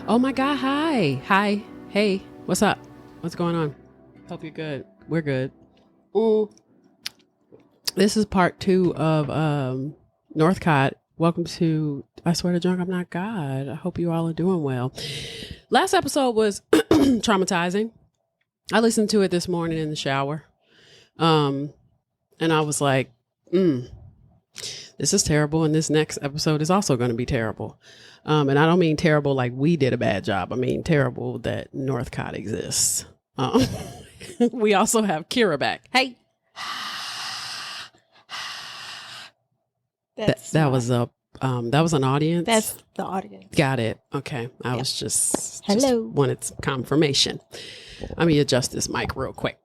Oh my God. Hi. Hey, what's up? What's going on? Hope you're good. We're good. This is part 2 of Northcott. Welcome to I Swear to Drunk I'm Not God. I hope you all are doing well. Last episode was traumatizing. I listened to it this morning in the shower. And I was like, this is terrible. And this next episode is also going to be terrible. And I don't mean terrible like we did a bad job. I mean terrible that Northcott exists. We also have Kira back. Hey. That was an audience. That's the audience. Got it. Okay. I was just Hello. Wanted some confirmation. Let me adjust this mic real quick.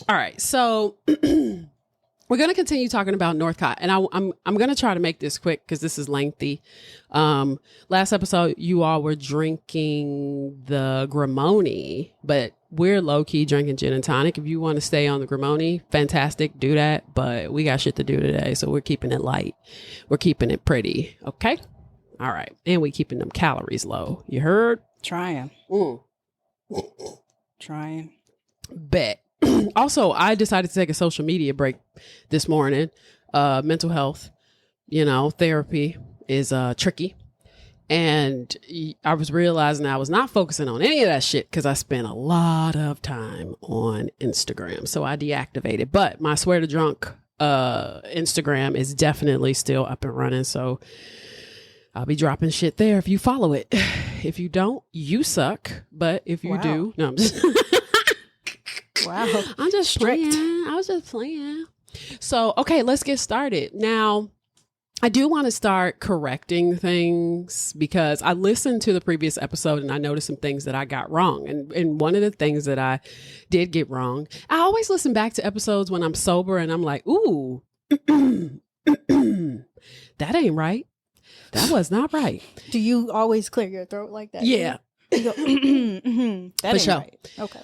All right. So we're going to continue talking about Northcott, and I'm going to try to make this quick because this is lengthy. Last episode, you all were drinking the Grimoni, but we're low key drinking gin and tonic. If you want to stay on the Grimoni, fantastic, do that. But we got shit to do today, so we're keeping it light. We're keeping it pretty. Okay. All right, and we keeping them calories low. You heard? Trying. Trying. Bet. Also, I decided to take a social media break this morning. Mental health, therapy is tricky. And I was realizing I was not focusing on any of that shit because I spent a lot of time on Instagram. So I deactivated. But my Swear to Drunk Instagram is definitely still up and running. So I'll be dropping shit there if you follow it. If you don't, you suck. But if you do, no, I'm just... Wow. I'm just strict. Playing. I was just playing. So, okay, let's get started. Now, I do want to start correcting things because I listened to the previous episode and I noticed some things that I got wrong. And one of the things that I did get wrong, I always listen back to episodes when I'm sober and I'm like, ooh, that ain't right. That was not right. Do you always clear your throat like that? Yeah. You go, that For ain't sure. right. Okay.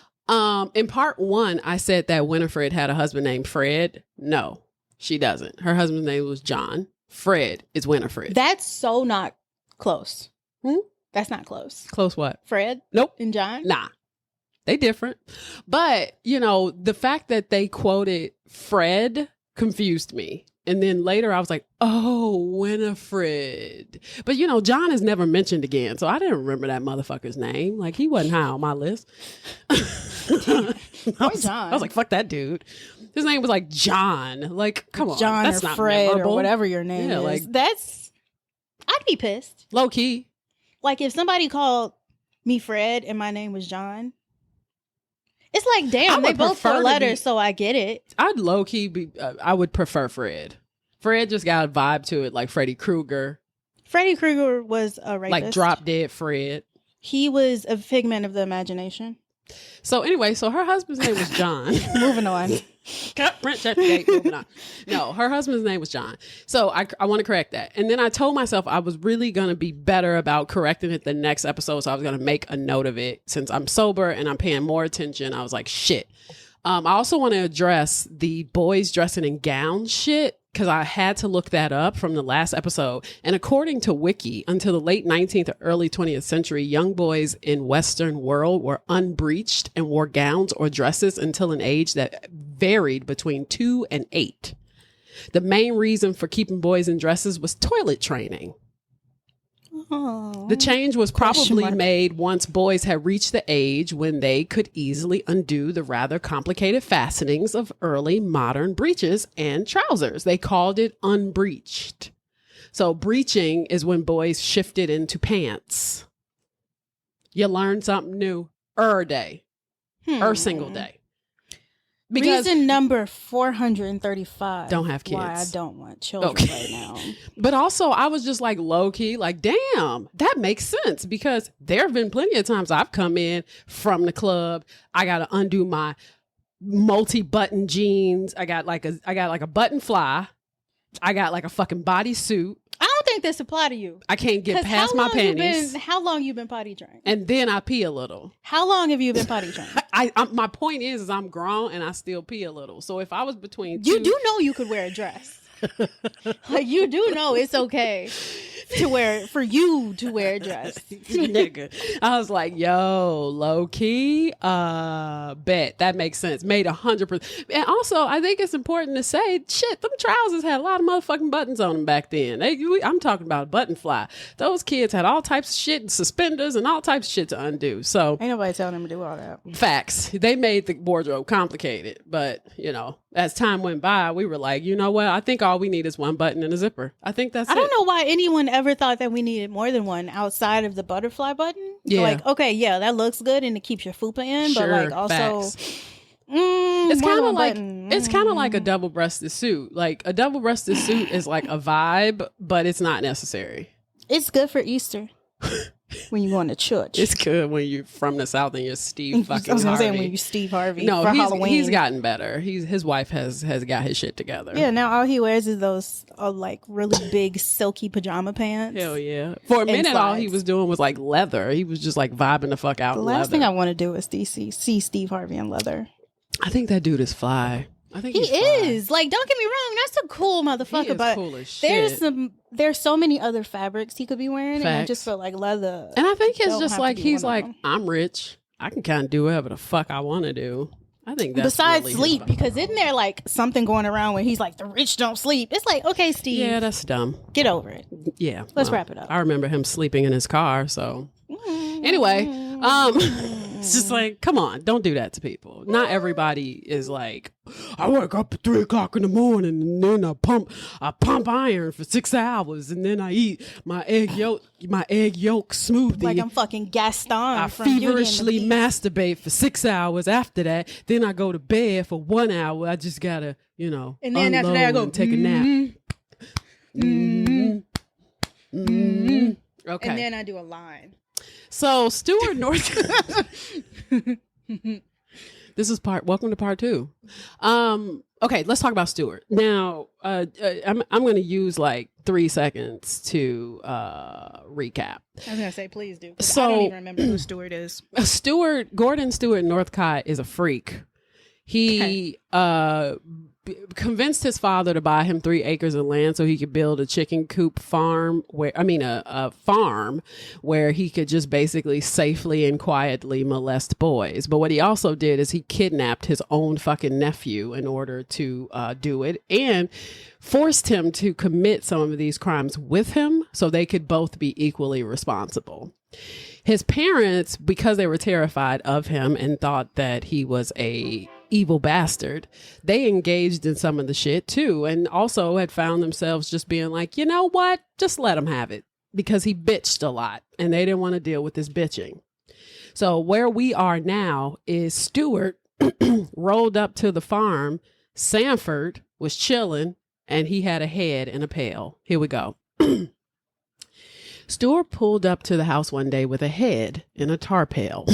In part 1, I said that Winifred had a husband named Fred. No, she doesn't. Her husband's name was John. Fred is Winifred. That's so not close. That's not close. Close what? Fred? Nope. And John? Nah. They different. But, the fact that they quoted Fred confused me. And then later I was like, oh, Winifred. But, John is never mentioned again. So I didn't remember that motherfucker's name. Like, he wasn't high on my list. I was like, fuck that dude. His name was like John. Like, come on. John that's or not Fred memorable. or whatever your name is. Like, I'd be pissed. Low key. Like, if somebody called me Fred and my name was John, it's like, damn, they both four letters, so I get it. I'd low key be, I would prefer Fred. Fred just got a vibe to it, like Freddy Krueger. Freddy Krueger was a rapist. Like Drop Dead Fred. He was a figment of the imagination. So anyway, her husband's name was John. Moving on. Moving on. No, her husband's name was John. So I want to correct that. And then I told myself I was really going to be better about correcting it the next episode. So I was going to make a note of it since I'm sober and I'm paying more attention. I was like, shit. I also want to address the boys dressing in gowns shit because I had to look that up from the last episode. And according to Wiki, until the late 19th or early 20th century, young boys in Western world were unbreeched and wore gowns or dresses until an age that varied between 2 and 8. The main reason for keeping boys in dresses was toilet training. Oh, the change was probably made once boys had reached the age when they could easily undo the rather complicated fastenings of early modern breeches and trousers. They called it unbreeched. So breeching is when boys shifted into pants. You learn something new day. Single day. Because reason number 435. Don't have kids. Why I don't want children right now. But also, I was just like low key, like, damn, that makes sense because there have been plenty of times I've come in from the club. I got to undo my multi-button jeans. I got like a button fly. I got like a fucking bodysuit. I don't think this apply to you. I can't get past my panties. How long you been potty trained? And then I pee a little. How long have you been potty trained? My point is I'm grown and I still pee a little. So if I was between you do know you could wear a dress. Like, you do know it's okay for you to wear a dress. Nigga. I was like, yo, low key, bet that makes sense. Made 100%. And also, I think it's important to say, shit, them trousers had a lot of motherfucking buttons on them back then. I'm talking about a button fly. Those kids had all types of shit and suspenders and all types of shit to undo. So ain't nobody telling them to do all that. Facts. They made the wardrobe complicated, but you know, as time went by, we were like, you know what? I think all we need is one button and a zipper. I think that's I don't know why anyone ever thought that we needed more than one outside of the butterfly button. Yeah. Like, okay, yeah, that looks good and it keeps your fupa in, sure, but like also it's kind of like a double-breasted suit. Like a double-breasted suit is like a vibe, but it's not necessary. It's good for Easter. When you going to church. It's good when you're from the South and you're Steve fucking Harvey. Saying when you Steve Harvey no, for Halloween. He's gotten better. His wife has got his shit together. Yeah, now all he wears is those like really big silky pajama pants. Hell yeah. For a minute, all he was doing was like leather. He was just like vibing the fuck out in leather. The last thing I want to do is see Steve Harvey in leather. I think that dude is fly. I think he is. Like, don't get me wrong, that's a cool motherfucker. He is but cool as shit. there's so many other fabrics he could be wearing, Facts. and I just feel like leather. And I think it's just like he's like, I'm rich. I can kind of do whatever the fuck I want to do. I think that's besides really sleep, because isn't there like something going around where he's like, the rich don't sleep? It's like, okay, Steve. Yeah, that's dumb. Get over it. Yeah. Let's wrap it up. I remember him sleeping in his car. So anyway, it's just like, come on, don't do that to people. Not everybody is like, I wake up at 3:00 in the morning and then I pump iron for 6 hours and then I eat my egg yolk smoothie. Like I'm fucking Gaston. I feverishly masturbate for 6 hours. After that, then I go to bed for 1 hour. I just gotta, and then after that I go take a nap. Okay. And then I do a line. So Stewart Northcott. Welcome to part 2. Okay, let's talk about Stewart. Now, I'm going to use like 3 seconds to recap. I was going to say, please do. So, I don't even remember who Stewart is. Gordon Stewart Northcott is a freak. He convinced his father to buy him 3 acres of land so he could build a chicken coop farm a farm where he could just basically safely and quietly molest boys. But what he also did is he kidnapped his own fucking nephew in order to do it, and forced him to commit some of these crimes with him so they could both be equally responsible. His parents, because they were terrified of him and thought that he was a evil bastard, they engaged in some of the shit too, and also had found themselves just being like, you know what, just let him have it, because he bitched a lot and they didn't want to deal with this bitching. So where we are now is Stewart rolled up to the farm. Sanford was chilling and he had a head in a pail. Here we go. Stewart pulled up to the house one day with a head in a tar pail.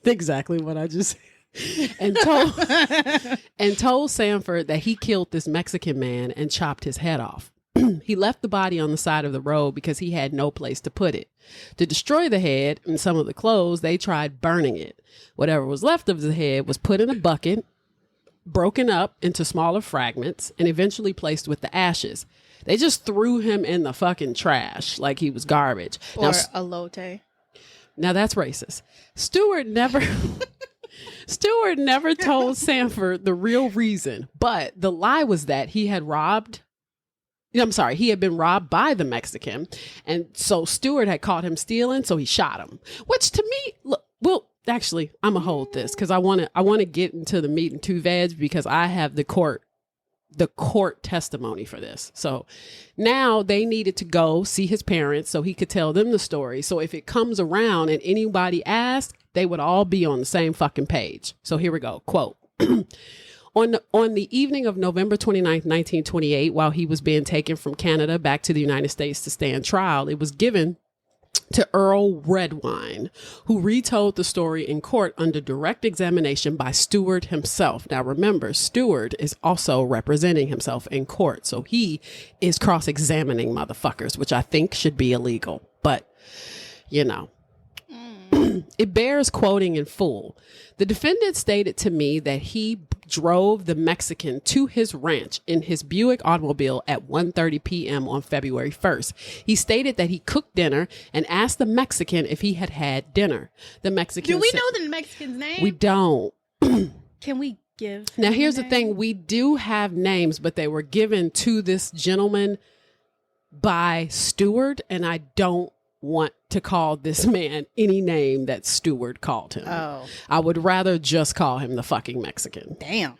Exactly what I just said. And told Sanford that he killed this Mexican man and chopped his head off. He left the body on the side of the road because he had no place to put it. To destroy the head and some of the clothes, they tried burning it. Whatever was left of the head was put in a bucket, broken up into smaller fragments, and eventually placed with the ashes. They just threw him in the fucking trash like he was garbage. Or elote. Now that's racist. Stewart never told Sanford the real reason, but the lie was that he had been robbed by the Mexican, and so Stewart had caught him stealing, so he shot him. Which to me, look, well, actually, I'm gonna hold this because I want to get into the meat and 2 veg, because I have the court testimony for this. So now they needed to go see his parents so he could tell them the story. So if it comes around and anybody asks, they would all be on the same fucking page. So here we go. Quote. On the evening of November 29th, 1928, while he was being taken from Canada back to the United States to stand trial, it was given to Earl Redwine, who retold the story in court under direct examination by Stewart himself. Now remember, Stewart is also representing himself in court, so he is cross-examining motherfuckers, which I think should be illegal. But, it bears quoting in full. The defendant stated to me that he drove the Mexican to his ranch in his Buick automobile at 1:30 p.m. on February 1st. He stated that he cooked dinner and asked the Mexican if he had had dinner. The Mexican Do we know the Mexican's name? We don't. Can we give? Now, here's the thing. We do have names, but they were given to this gentleman by Stewart, and I don't want to call this man any name that Stewart called him. Oh. I would rather just call him the fucking Mexican. Damn.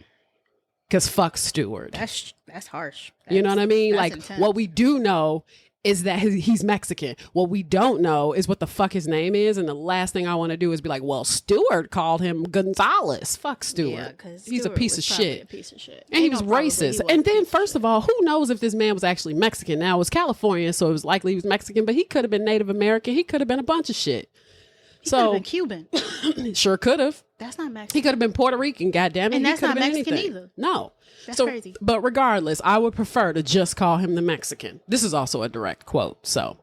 Because fuck Stewart. That's harsh. You know what I mean? Like, intense. what we do know is that he's Mexican. What we don't know is what the fuck his name is. And the last thing I want to do is be like, well, Stewart called him Gonzalez. Fuck Stewart. Yeah, because he's a piece of shit. A piece of shit. And he was racist. And then, first of all, who knows if this man was actually Mexican? Now, it was California, so it was likely he was Mexican, but he could have been Native American. He could have been a bunch of shit. He could have been Cuban. Sure could have. That's not Mexican. He could have been Puerto Rican, goddammit. And that's he not been Mexican anything. either. No. That's crazy. But regardless, I would prefer to just call him the Mexican. This is also a direct quote. So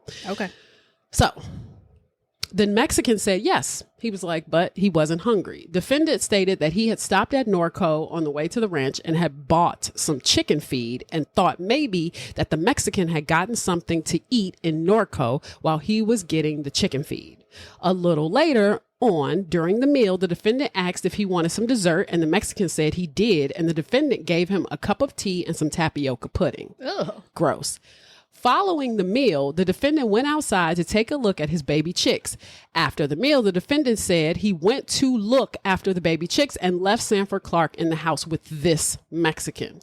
the Mexican said yes. He was like, but he wasn't hungry. Defendant stated that he had stopped at Norco on the way to the ranch and had bought some chicken feed and thought maybe that the Mexican had gotten something to eat in Norco while he was getting the chicken feed. A little later on, during the meal, the defendant asked if he wanted some dessert, and the Mexican said he did, and the defendant gave him a cup of tea and some tapioca pudding. Ugh. Gross. Following the meal, the defendant went outside to take a look at his baby chicks. After the meal, the defendant said he went to look after the baby chicks and left Sanford Clark in the house with this Mexican.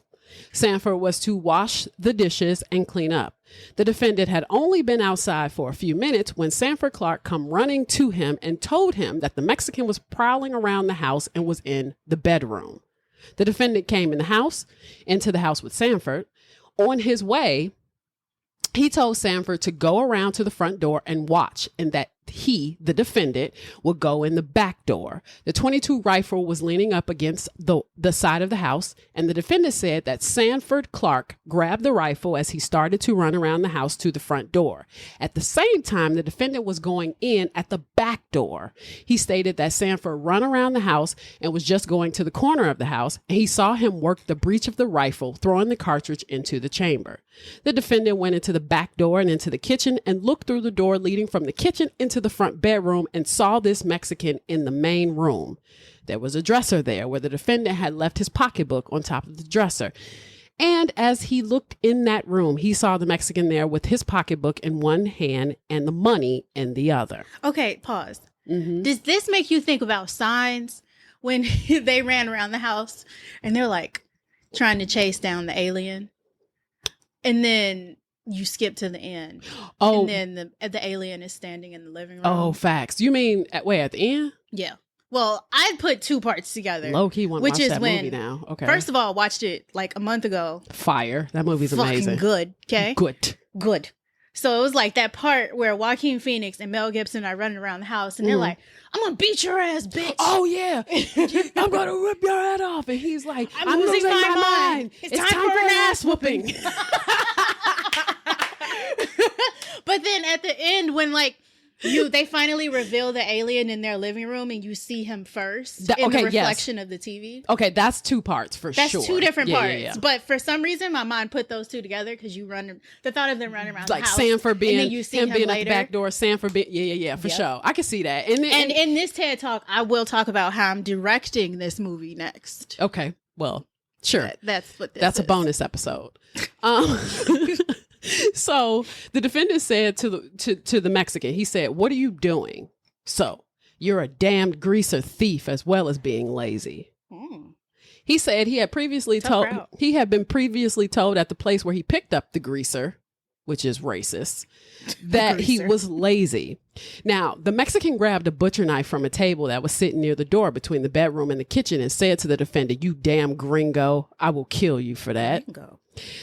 Sanford was to wash the dishes and clean up. The defendant had only been outside for a few minutes when Sanford Clark come running to him and told him that the Mexican was prowling around the house and was in the bedroom. The defendant came into the house with Sanford. On his way, he told Sanford to go around to the front door and watch, and that he, the defendant, would go in the back door. The .22 rifle was leaning up against the side of the house, and the defendant said that Sanford Clark grabbed the rifle as he started to run around the house to the front door. At the same time, the defendant was going in at the back door. He stated that Sanford ran around the house and was just going to the corner of the house, and he saw him work the breech of the rifle, throwing the cartridge into the chamber. The defendant went into the back door and into the kitchen and looked through the door leading from the kitchen into the front bedroom and saw this Mexican in the main room. There was a dresser there where the defendant had left his pocketbook on top of the dresser. And as he looked in that room, he saw the Mexican there with his pocketbook in one hand and the money in the other. Okay, pause. Mm-hmm. Does this make you think about Signs when they ran around the house and they're like trying to chase down the alien? And then you skip to the end. Oh. And then the alien is standing in the living room. Oh, facts. You mean at the end? Yeah. Well, I put two parts together. Low key want to watch that movie now. Okay. First of all, I watched it like a month ago. Fire. That movie's amazing. Good. Okay. Good. So it was like that part where Joaquin Phoenix and Mel Gibson are running around the house and they're like, I'm going to beat your ass, bitch. Oh, yeah. I'm going to rip your head off. And he's like, I'm losing my mind. It's time for an ass whooping. But then at the end, when they finally reveal the alien in their living room and you see him first in the reflection of the TV. Okay, that's two parts for sure. That's two different parts. Yeah. But for some reason, my mind put those two together because the thought of them running around the house. Like Sanford being, and then you see him being later. at the back door, Sanford being, for sure. I can see that. And in this TED Talk, I will talk about how I'm directing this movie next. Okay, well, sure. That's what this That's is. a bonus episode. So the defendant said to the Mexican, he said, "What are you doing? So you're a damned greaser thief as well as being lazy." He said he had been previously told at the place where he picked up the greaser, which is racist, that he was lazy. Now, the Mexican grabbed a butcher knife from a table that was sitting near the door between the bedroom and the kitchen and said to the defendant, "You damn gringo, I will kill you for that." Gringo.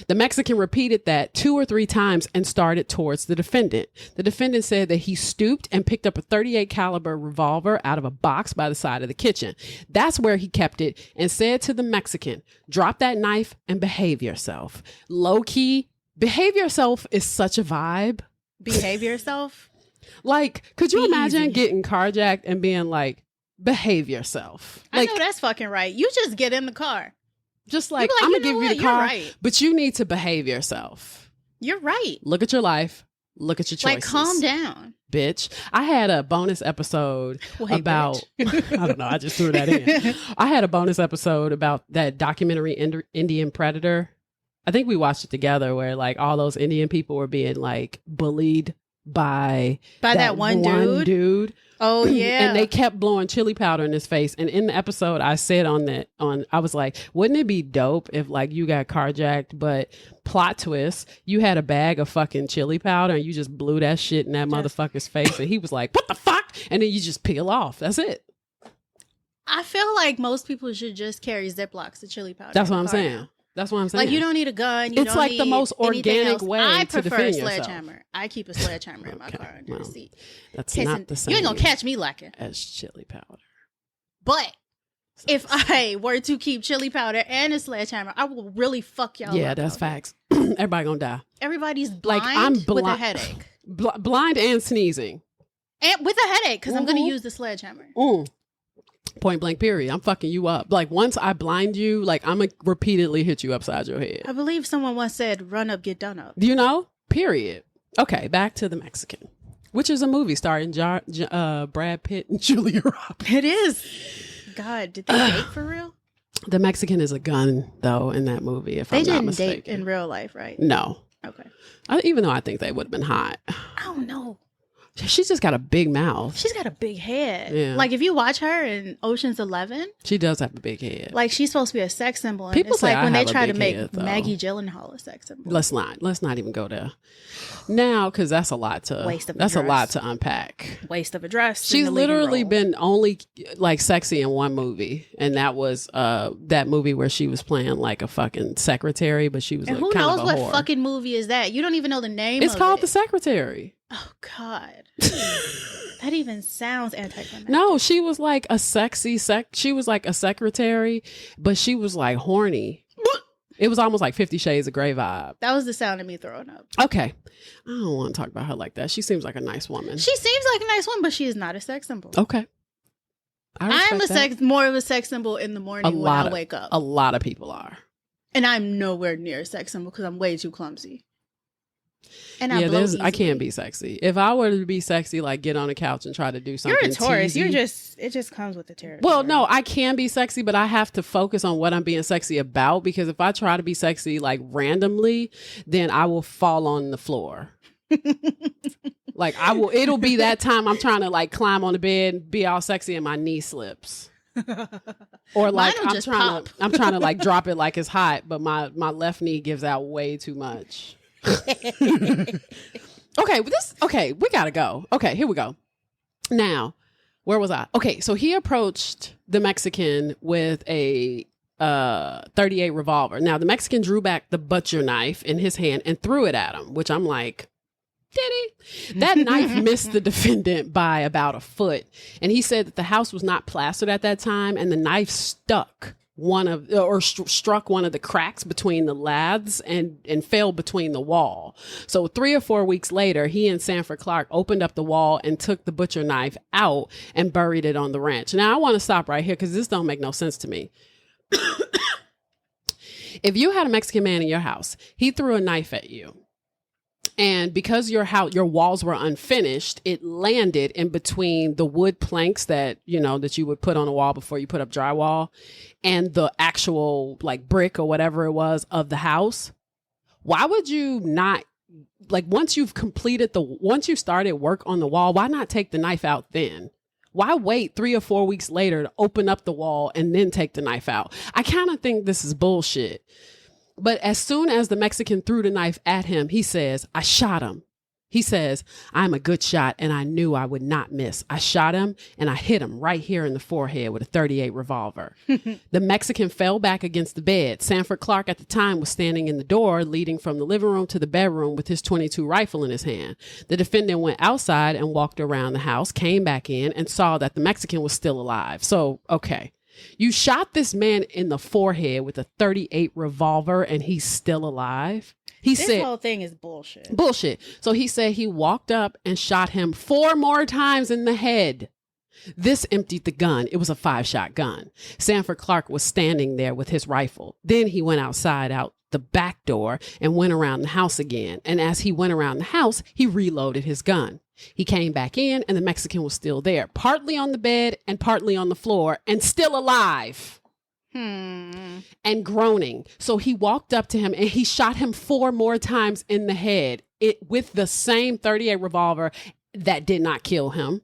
The Mexican repeated that 2 or 3 times and started towards the defendant. The defendant said that he stooped and picked up a .38 caliber revolver out of a box by the side of the kitchen. That's where he kept it and said to the Mexican, "Drop that knife and behave yourself." Low key, behave yourself is such a vibe. Behave yourself? Like, could you Be imagine easy. getting carjacked and being like, behave yourself. I know that's fucking right. You just get in the car. Just like, like I'm you going to know give you what? the You're car, right. but you need to behave yourself. You're right. Look at your life. Look at your choices. Like, calm down. Bitch. I had a bonus episode about, I don't know, I just threw that in. I had a bonus episode about that documentary Indian Predator. I think we watched it together where like all those Indian people were being like bullied by that one dude. Oh yeah. And they kept blowing chili powder in his face. And in the episode I said I was like, wouldn't it be dope if like you got carjacked, but plot twist, you had a bag of fucking chili powder and you just blew that shit in that motherfucker's face and he was like, what the fuck? And then you just peel off. That's it. I feel like most people should just carry Ziplocs of chili powder. That's what I'm saying. Now. That's what I'm saying. Like, you don't need a gun. It's like the most organic way I to prefer a defend sledgehammer. yourself. I keep a sledgehammer in my car under the seat. That's not the same. You ain't gonna catch me lacking as chili powder. But if I were to keep chili powder and a sledgehammer, I will really fuck y'all up. Yeah, that's facts. Everybody gonna die. Everybody's blind with a headache. Blind and sneezing. And with a headache, because I'm gonna use the sledgehammer. Point blank period. I'm fucking you up. Like once I blind you, like I'm gonna repeatedly hit you upside your head. I believe someone once said, run up, get done up. You know? Period. Okay, back to The Mexican, which is a movie starring Brad Pitt and Julia Roberts. It is. God, did they date for real? The Mexican is a gun, though, in that movie, if I'm not mistaken. They didn't date in real life, right? No. Okay. Even though I think they would have been hot. I don't know. She's just got a big mouth. She's got a big head. Yeah. Like if you watch her in Ocean's 11, she does have a big head. Like she's supposed to be a sex symbol. And People it's say like when they try to make head, Maggie Gyllenhaal a sex symbol. Let's not even go there now, because that's a lot to a lot to unpack. Waste of a dress. She's literally been only like sexy in one movie, and that was that movie where she was playing like a fucking secretary, but she was and like, who knows what whore. fucking movie is that? You don't even know the name. It's called The Secretary. Oh God. That even sounds anticlimactic. No, she was like a sexy she was like a secretary, but she was like horny. It was almost like 50 Shades of Grey vibe. That was the sound of me throwing up. Okay. I don't want to talk about her like that. She seems like a nice woman. She seems like a nice woman, but she is not a sex symbol. Okay. I'm more of a sex symbol in the morning when I wake up. A lot of people are. And I'm nowhere near a sex symbol because I'm way too clumsy. And I can't be sexy. If I were to be sexy, like get on a couch and try to do something. You're a Taurus. Teasy, It just comes with the territory. Well, no, I can be sexy, but I have to focus on what I'm being sexy about, because if I try to be sexy like randomly, then I will fall on the floor. Like it'll be that time I'm trying to like climb on the bed and be all sexy and my knee slips. Or like I'm trying to like drop it like it's hot, but my left knee gives out way too much. Okay, we gotta go. Okay, here we go. Now, where was I? Okay, so he approached the Mexican with a 38 revolver. Now, the Mexican drew back the butcher knife in his hand and threw it at him, which I'm like, did he? That knife missed the defendant by about a foot. And he said that the house was not plastered at that time, and the knife struck one of the cracks between the laths and fell between the wall. So 3 or 4 weeks later, he and Sanford Clark opened up the wall and took the butcher knife out and buried it on the ranch. Now I want to stop right here because this don't make no sense to me. If you had a Mexican man in your house, he threw a knife at you, and because your walls were unfinished, it landed in between the wood planks that you would put on a wall before you put up drywall and the actual like brick or whatever it was of the house. Why would you not, like, once you started work on the wall, why not take the knife out then? Why wait 3 or 4 weeks later to open up the wall and then take the knife out? I kind of think this is bullshit. But as soon as the Mexican threw the knife at him, he says, I shot him. He says, I'm a good shot and I knew I would not miss. I shot him and I hit him right here in the forehead with a 38 revolver. The Mexican fell back against the bed. Sanford Clark at the time was standing in the door leading from the living room to the bedroom with his .22 rifle in his hand. The defendant went outside and walked around the house, came back in and saw that the Mexican was still alive. So, okay. You shot this man in the forehead with a 38 revolver and he's still alive? This whole thing is bullshit. Bullshit. So he said he walked up and shot him 4 more times in the head. This emptied the gun. It was a 5-shot gun. Sanford Clark was standing there with his rifle. Then he went outside out the back door and went around the house again. And as he went around the house, he reloaded his gun. He came back in and the Mexican was still there, partly on the bed and partly on the floor and still alive. And groaning. So he walked up to him and he shot him 4 more times in the head with the same .38 revolver that did not kill him.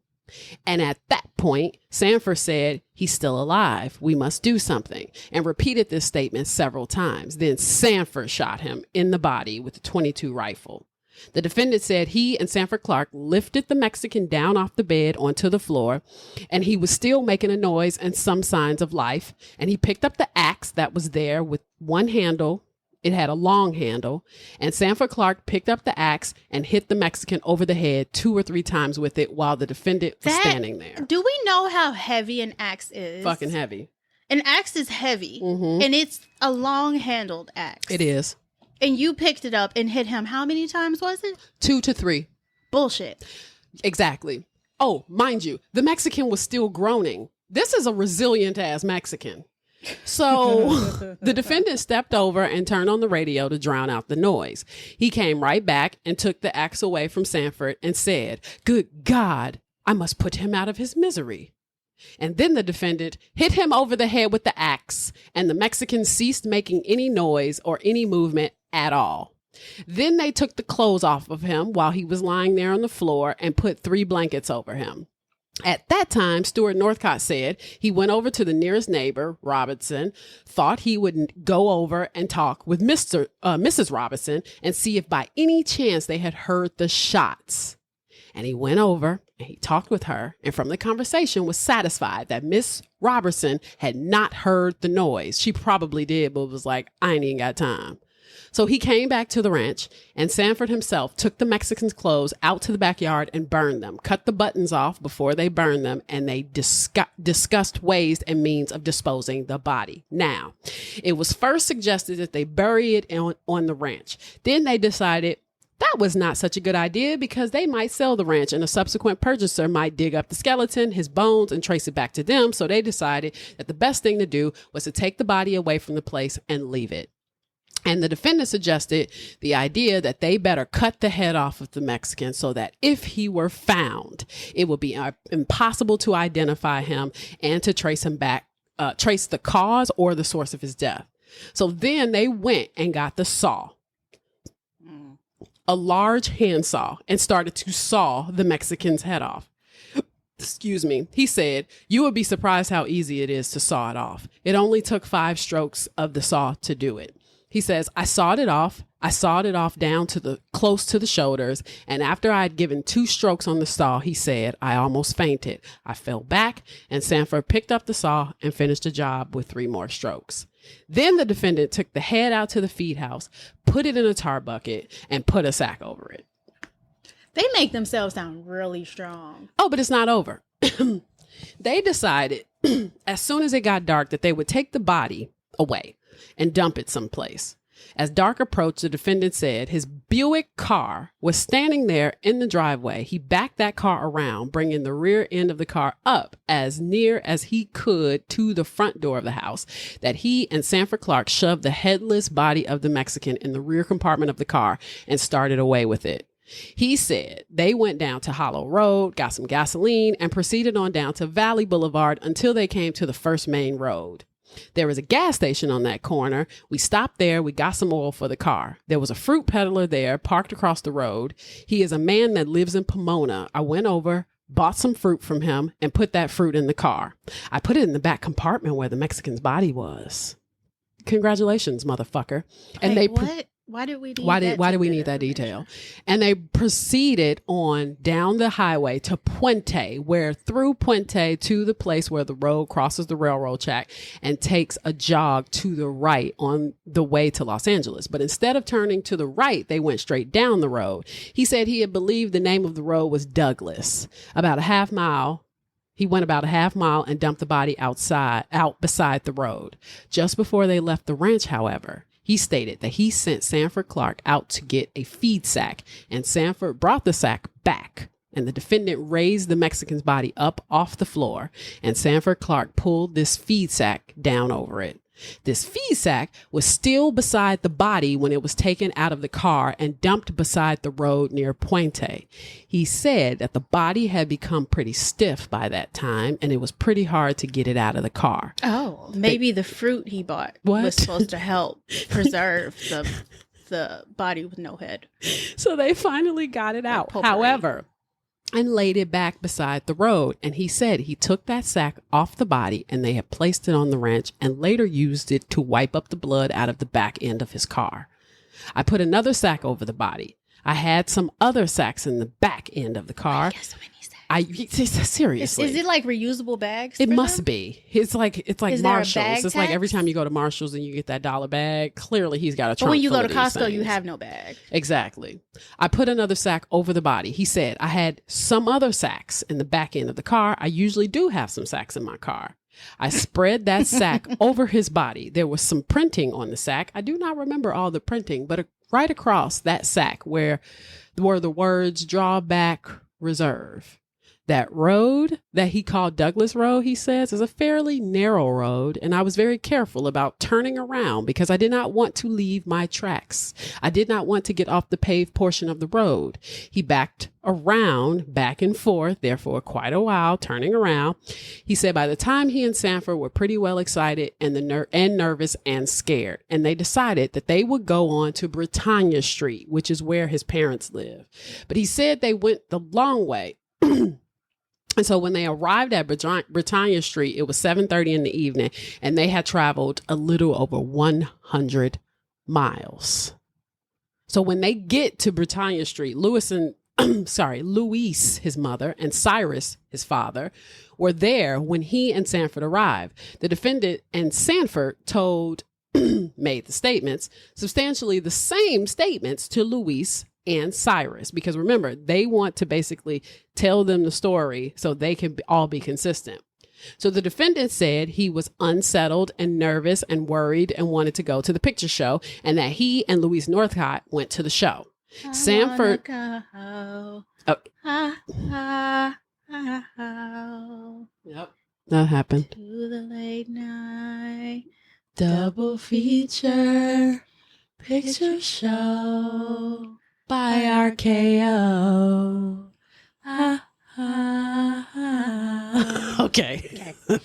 And at that point, Sanford said, he's still alive. We must do something, and repeated this statement several times. Then Sanford shot him in the body with a .22 rifle. The defendant said he and Sanford Clark lifted the Mexican down off the bed onto the floor, and he was still making a noise and some signs of life. And he picked up the axe that was there with one handle. It had a long handle, and Sanford Clark picked up the axe and hit the Mexican over the head 2 or 3 times with it while the defendant was standing there. Do we know how heavy an axe is? Fucking heavy. An axe is heavy, and it's a long-handled axe. It is. And you picked it up and hit him. How many times was it? 2 to 3. Bullshit. Exactly. Oh, mind you, the Mexican was still groaning. This is a resilient-ass Mexican. So the defendant stepped over and turned on the radio to drown out the noise. He came right back and took the axe away from Sanford and said, "Good God, I must put him out of his misery." And then the defendant hit him over the head with the axe, and the Mexican ceased making any noise or any movement at all. Then they took the clothes off of him while he was lying there on the floor and put 3 blankets over him. At that time, Stewart Northcott said he went over to the nearest neighbor, Robinson, thought he would go over and talk with Mrs. Robinson and see if by any chance they had heard the shots. And he went over and he talked with her, and from the conversation was satisfied that Miss Robertson had not heard the noise. She probably did, but was like, I ain't even got time. So he came back to the ranch, and Sanford himself took the Mexican's clothes out to the backyard and burned them, cut the buttons off before they burned them, and they discussed ways and means of disposing the body. Now, it was first suggested that they bury it on the ranch. Then they decided that was not such a good idea because they might sell the ranch and a subsequent purchaser might dig up the skeleton, his bones, and trace it back to them. So they decided that the best thing to do was to take the body away from the place and leave it. And the defendant suggested the idea that they better cut the head off of the Mexican so that if he were found, it would be impossible to identify him and to trace him back, trace the cause or the source of his death. So then they went and got the saw, a large handsaw, and started to saw the Mexican's head off. Excuse me. He said, "You would be surprised how easy it is to saw it off. It only took 5 strokes of the saw to do it." He says, I sawed it off down to close to the shoulders. And after I had given 2 strokes on the saw, he said, I almost fainted. I fell back and Sanford picked up the saw and finished the job with 3 more strokes. Then the defendant took the head out to the feed house, put it in a tar bucket, and put a sack over it. They make themselves sound really strong. Oh, but it's not over. They decided as soon as it got dark that they would take the body away and dump it someplace. As dark approached, the defendant said his Buick car was standing there in the driveway. He backed that car around, bringing the rear end of the car up as near as he could to the front door of the house, that he and Sanford Clark shoved the headless body of the Mexican in the rear compartment of the car and started away with it. He said they went down to Hollow Road, got some gasoline, and proceeded on down to Valley Boulevard until they came to the first main road. There was a gas station on that corner. We stopped there. We got some oil for the car. There was a fruit peddler there parked across the road. He is a man that lives in Pomona. I went over, bought some fruit from him, and put that fruit in the car. I put it in the back compartment where the Mexican's body was. Congratulations, motherfucker. And what? Why did we need why did we need that detail? And they proceeded on down the highway to Puente, where through Puente to the place where the road crosses the railroad track and takes a jog to the right on the way to Los Angeles. But instead of turning to the right, they went straight down the road. He said he had believed the name of the road was Douglas. About a half mile. He went about a half mile and dumped the body out beside the road. Just before they left the ranch, however, he stated that he sent Sanford Clark out to get a feed sack, and Sanford brought the sack back and the defendant raised the Mexican's body up off the floor, and Sanford Clark pulled this feed sack down over it. This feed sack was still beside the body when it was taken out of the car and dumped beside the road near Puente. He said that the body had become pretty stiff by that time, and it was pretty hard to get it out of the car. Oh, maybe the fruit he bought was supposed to help preserve the body with no head. So they finally got it out. However, and laid it back beside the road. And he said he took that sack off the body and they had placed it on the ranch and later used it to wipe up the blood out of the back end of his car. I put another sack over the body. I had some other sacks in the back end of the car. Seriously. Is it like reusable bags? It must be. It's like Marshalls. It's like every tax? time you go to Marshalls and you get that $1 bag, clearly he's got a trunk. But when you full go of to these Costco, things. you have no bag. Exactly. I put another sack over the body. He said, I had some other sacks in the back end of the car. I usually do have some sacks in my car. I spread that sack over his body. There was some printing on the sack. I do not remember all the printing, but right across that sack where were the words drawback reserve. That road that he called Douglas Road, he says, is a fairly narrow road, and I was very careful about turning around because I did not want to leave my tracks. I did not want to get off the paved portion of the road. He backed around, back and forth, there for quite a while, turning around. He said by the time he and Sanford were pretty well excited and nervous and scared, and they decided that they would go on to Britannia Street, which is where his parents live. But he said they went the long way. And so when they arrived at Britannia Street, it was 7:30 in the evening, and they had traveled a little over 100 miles. So when they get to Britannia Street, Louise, his mother, and Cyrus, his father, were there when he and Sanford arrived. The defendant and Sanford made the statements, substantially the same statements to Louise and Cyrus, because remember, they want to basically tell them the story so they can all be consistent. So the defendant said he was unsettled and nervous and worried and wanted to go to the picture show, and that he and Louise Northcott went to the show. Sanford. Yep. That happened. To the late night double feature picture show by RKO. Okay. I'm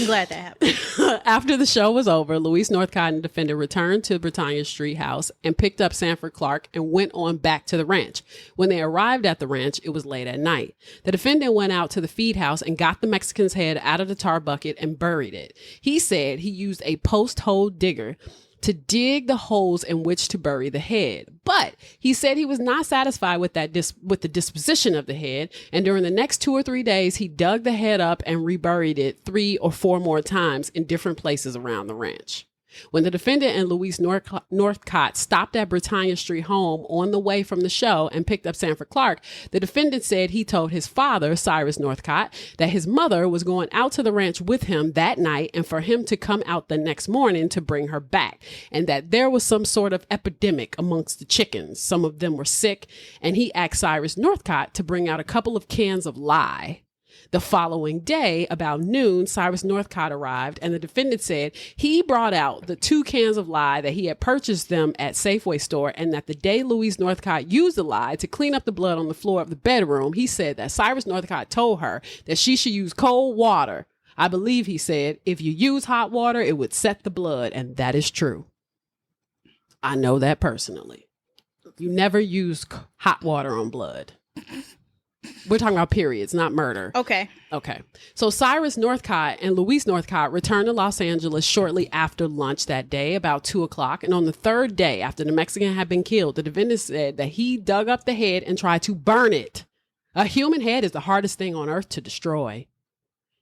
glad that happened. After the show was over, Louise Northcott and the defendant returned to Britannia Street house and picked up Sanford Clark and went on back to the ranch. When they arrived at the ranch, it was late at night. The defendant went out to the feed house and got the Mexican's head out of the tar bucket and buried it. He said he used a post-hole digger to dig the holes in which to bury the head. But he said he was not satisfied with with the disposition of the head, and during the next 2 or 3 days, he dug the head up and reburied it 3 or 4 more times in different places around the ranch. When the defendant and Louise Northcott stopped at Britannia Street home on the way from the show and picked up Sanford Clark, the defendant said he told his father, Cyrus Northcott, that his mother was going out to the ranch with him that night and for him to come out the next morning to bring her back, and that there was some sort of epidemic amongst the chickens. Some of them were sick, and he asked Cyrus Northcott to bring out a couple of cans of lye. The following day, about noon, Cyrus Northcott arrived, and the defendant said he brought out the 2 cans of lye that he had purchased them at Safeway store, and that the day Louise Northcott used the lye to clean up the blood on the floor of the bedroom, he said that Cyrus Northcott told her that she should use cold water. I believe he said, if you use hot water, it would set the blood, and that is true. I know that personally. You never use hot water on blood. We're talking about periods, not murder. Okay. So Cyrus Northcott and Louise Northcott returned to Los Angeles shortly after lunch that day, about 2:00. And on the 3rd day after the Mexican had been killed, the defendant said that he dug up the head and tried to burn it. A human head is the hardest thing on earth to destroy.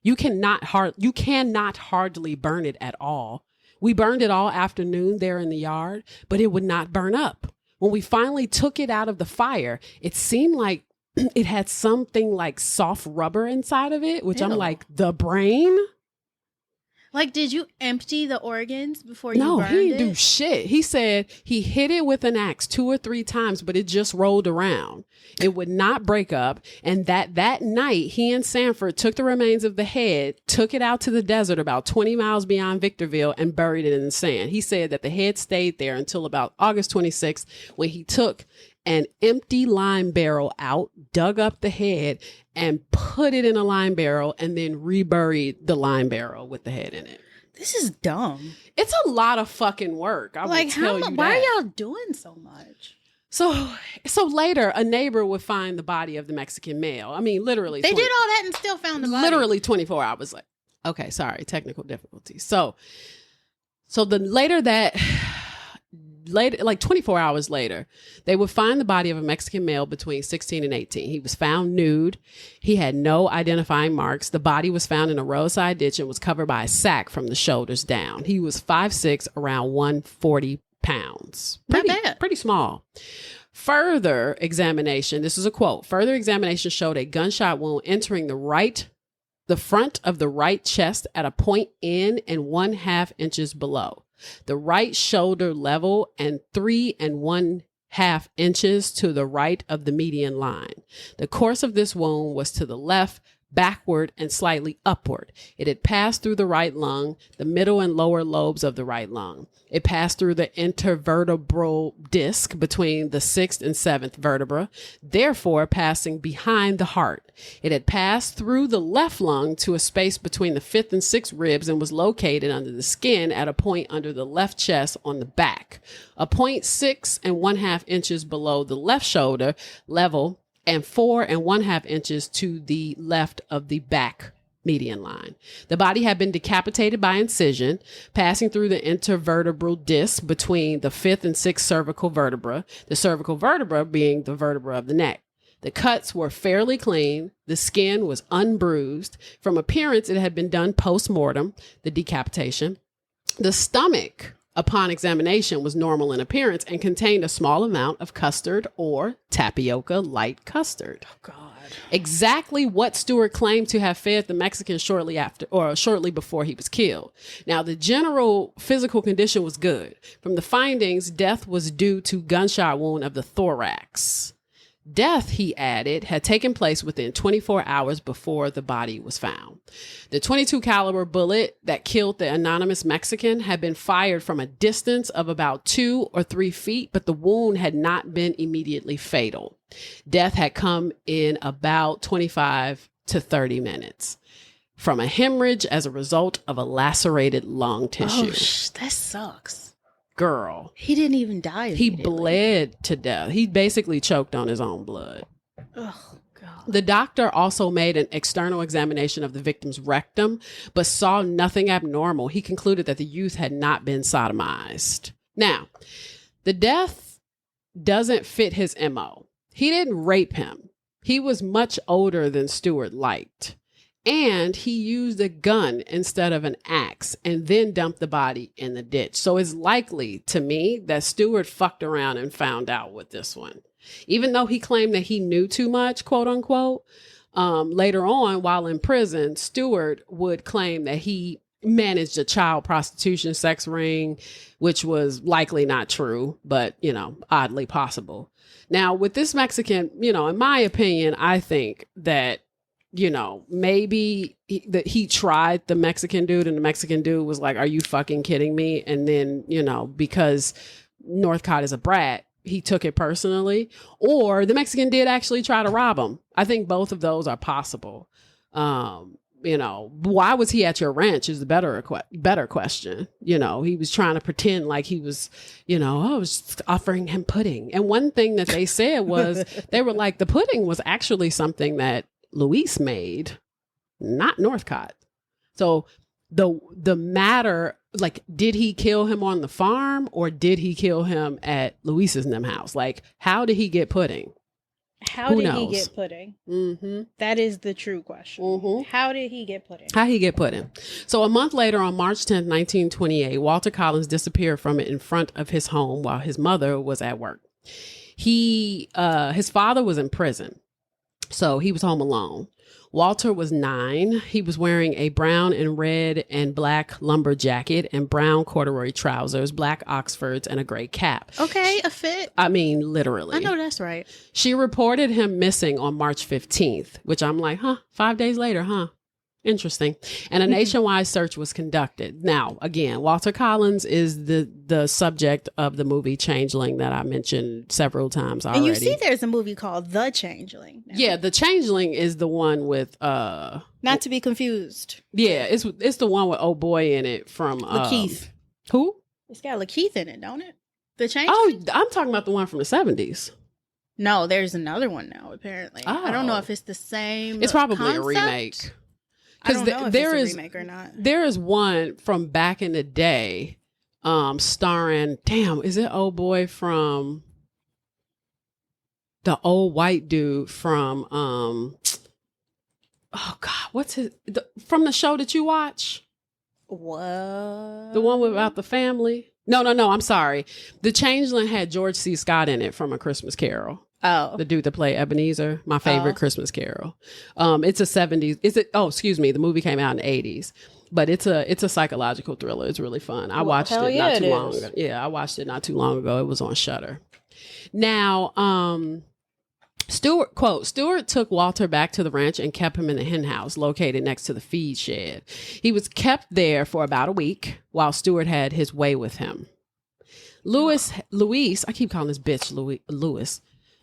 You cannot hardly burn it at all. We burned it all afternoon there in the yard, but it would not burn up. When we finally took it out of the fire, it seemed like it had something like soft rubber inside of it, which Ew. I'm like, the brain? Like, did you empty the organs before you No, burned he it? didn't do shit. He said he hit it with an axe 2 or 3 times, but it just rolled around. It would not break up. And that night, he and Sanford took the remains of the head, took it out to the desert about 20 miles beyond Victorville, and buried it in the sand. He said that the head stayed there until about August 26th, when he took an empty lime barrel out, dug up the head, and put it in a lime barrel, and then reburied the lime barrel with the head in it. This is dumb. It's a lot of fucking work. I Like, will tell you why that. are y'all doing so much? So later, a neighbor would find the body of the Mexican male. I mean, literally. They did all that and still found the body. Literally 24 hours later. Okay, sorry, technical difficulties. So the later, like 24 hours later, they would find the body of a Mexican male between 16 and 18. He was found nude. He had no identifying marks. The body was found in a roadside ditch and was covered by a sack from the shoulders down. He was 5'6", around 140 pounds. Not bad. Pretty small. Further examination, this is a quote, further examination showed a gunshot wound entering the front of the right chest at a point in and 1/2 inches below the right shoulder level and 3 1/2 inches to the right of the median line. The course of this wound was to the left, backward, and slightly upward. It had passed through the right lung, the middle and lower lobes of the right lung. It passed through the intervertebral disc between the 6th and 7th vertebra, therefore passing behind the heart. It had passed through the left lung to a space between the 5th and 6th ribs and was located under the skin at a point under the left chest on the back, a point 6 1/2 inches below the left shoulder level, and 4 1/2 inches to the left of the back median line. The body had been decapitated by incision, passing through the intervertebral disc between the 5th and 6th cervical vertebra, the cervical vertebra being the vertebra of the neck. The cuts were fairly clean. The skin was unbruised. From appearance, it had been done post-mortem, the decapitation. The stomach, upon examination, was normal in appearance and contained a small amount of custard or tapioca light custard. Oh, God. Exactly what Stewart claimed to have fed the Mexican shortly before he was killed. Now, the general physical condition was good. From the findings, death was due to gunshot wound of the thorax. Death, he added, had taken place within 24 hours before the body was found. The .22 caliber bullet that killed the anonymous Mexican had been fired from a distance of about 2 or 3 feet, but the wound had not been immediately fatal. Death had come in about 25 to 30 minutes from a hemorrhage as a result of a lacerated lung tissue. Oh, that sucks. Girl. He didn't even die. He bled to death. He basically choked on his own blood. Oh, God. The doctor also made an external examination of the victim's rectum, but saw nothing abnormal. He concluded that the youth had not been sodomized. Now, the death doesn't fit his MO. He didn't rape him. He was much older than Stewart liked. And he used a gun instead of an axe and then dumped the body in the ditch. So it's likely to me that Stewart fucked around and found out with this one. Even though he claimed that he knew too much, quote unquote, later on while in prison, Stewart would claim that he managed a child prostitution sex ring, which was likely not true, but, oddly possible. Now, with this Mexican, in my opinion, I think that maybe he tried the Mexican dude and the Mexican dude was like, are you fucking kidding me? And then, because Northcott is a brat, he took it personally, or the Mexican did actually try to rob him. I think both of those are possible. Why was he at your ranch is the better question. He was trying to pretend like he was, I was offering him pudding. And one thing that they said was they were like, the pudding was actually something that Luis made, not Northcott. So the matter, like, did he kill him on the farm or did he kill him at Luis's house? Like, how did he get pudding? How did he get pudding? Mm-hmm. That is the true question. Mm-hmm. How did he get pudding? How he get pudding? So a month later, on March 10th, 1928, Walter Collins disappeared from in front of his home while his mother was at work. His father was in prison. So he was home alone. Walter was 9. He was wearing a brown and red and black lumber jacket and brown corduroy trousers, black Oxfords, and a gray cap. Okay, a fit. I mean, literally. I know that's right. She reported him missing on March 15th, which I'm like, 5 days later, Interesting. And a nationwide search was conducted. Now, again, Walter Collins is the subject of the movie Changeling that I mentioned several times already. And you see there's a movie called The Changeling. Now. Yeah, The Changeling is the one with... Not to be confused. Yeah, it's the one with old boy in it from... Lakeith. Who? It's got Lakeith in it, don't it? The Changeling? Oh, I'm talking about the one from the 70s. No, there's another one now, apparently. I don't know if it's the same It's probably concept. a remake. I don't know if it's a remake or not. There is one from back in the day, starring, is it old boy from the old white dude from, what's from the show that you watch? What? The one about the family? No, I'm sorry. The Changeling had George C. Scott in it from A Christmas Carol. Oh, the dude that played Ebenezer, my favorite Christmas Carol. It's a 70s. The movie came out in the 80s, but it's a psychological thriller. It's really fun. I watched it not too long ago. Yeah, I watched it not too long ago. It was on Shudder. Now, Stewart took Walter back to the ranch and kept him in the hen house located next to the feed shed. He was kept there for about a week while Stewart had his way with him. Louise, I keep calling this bitch Louis.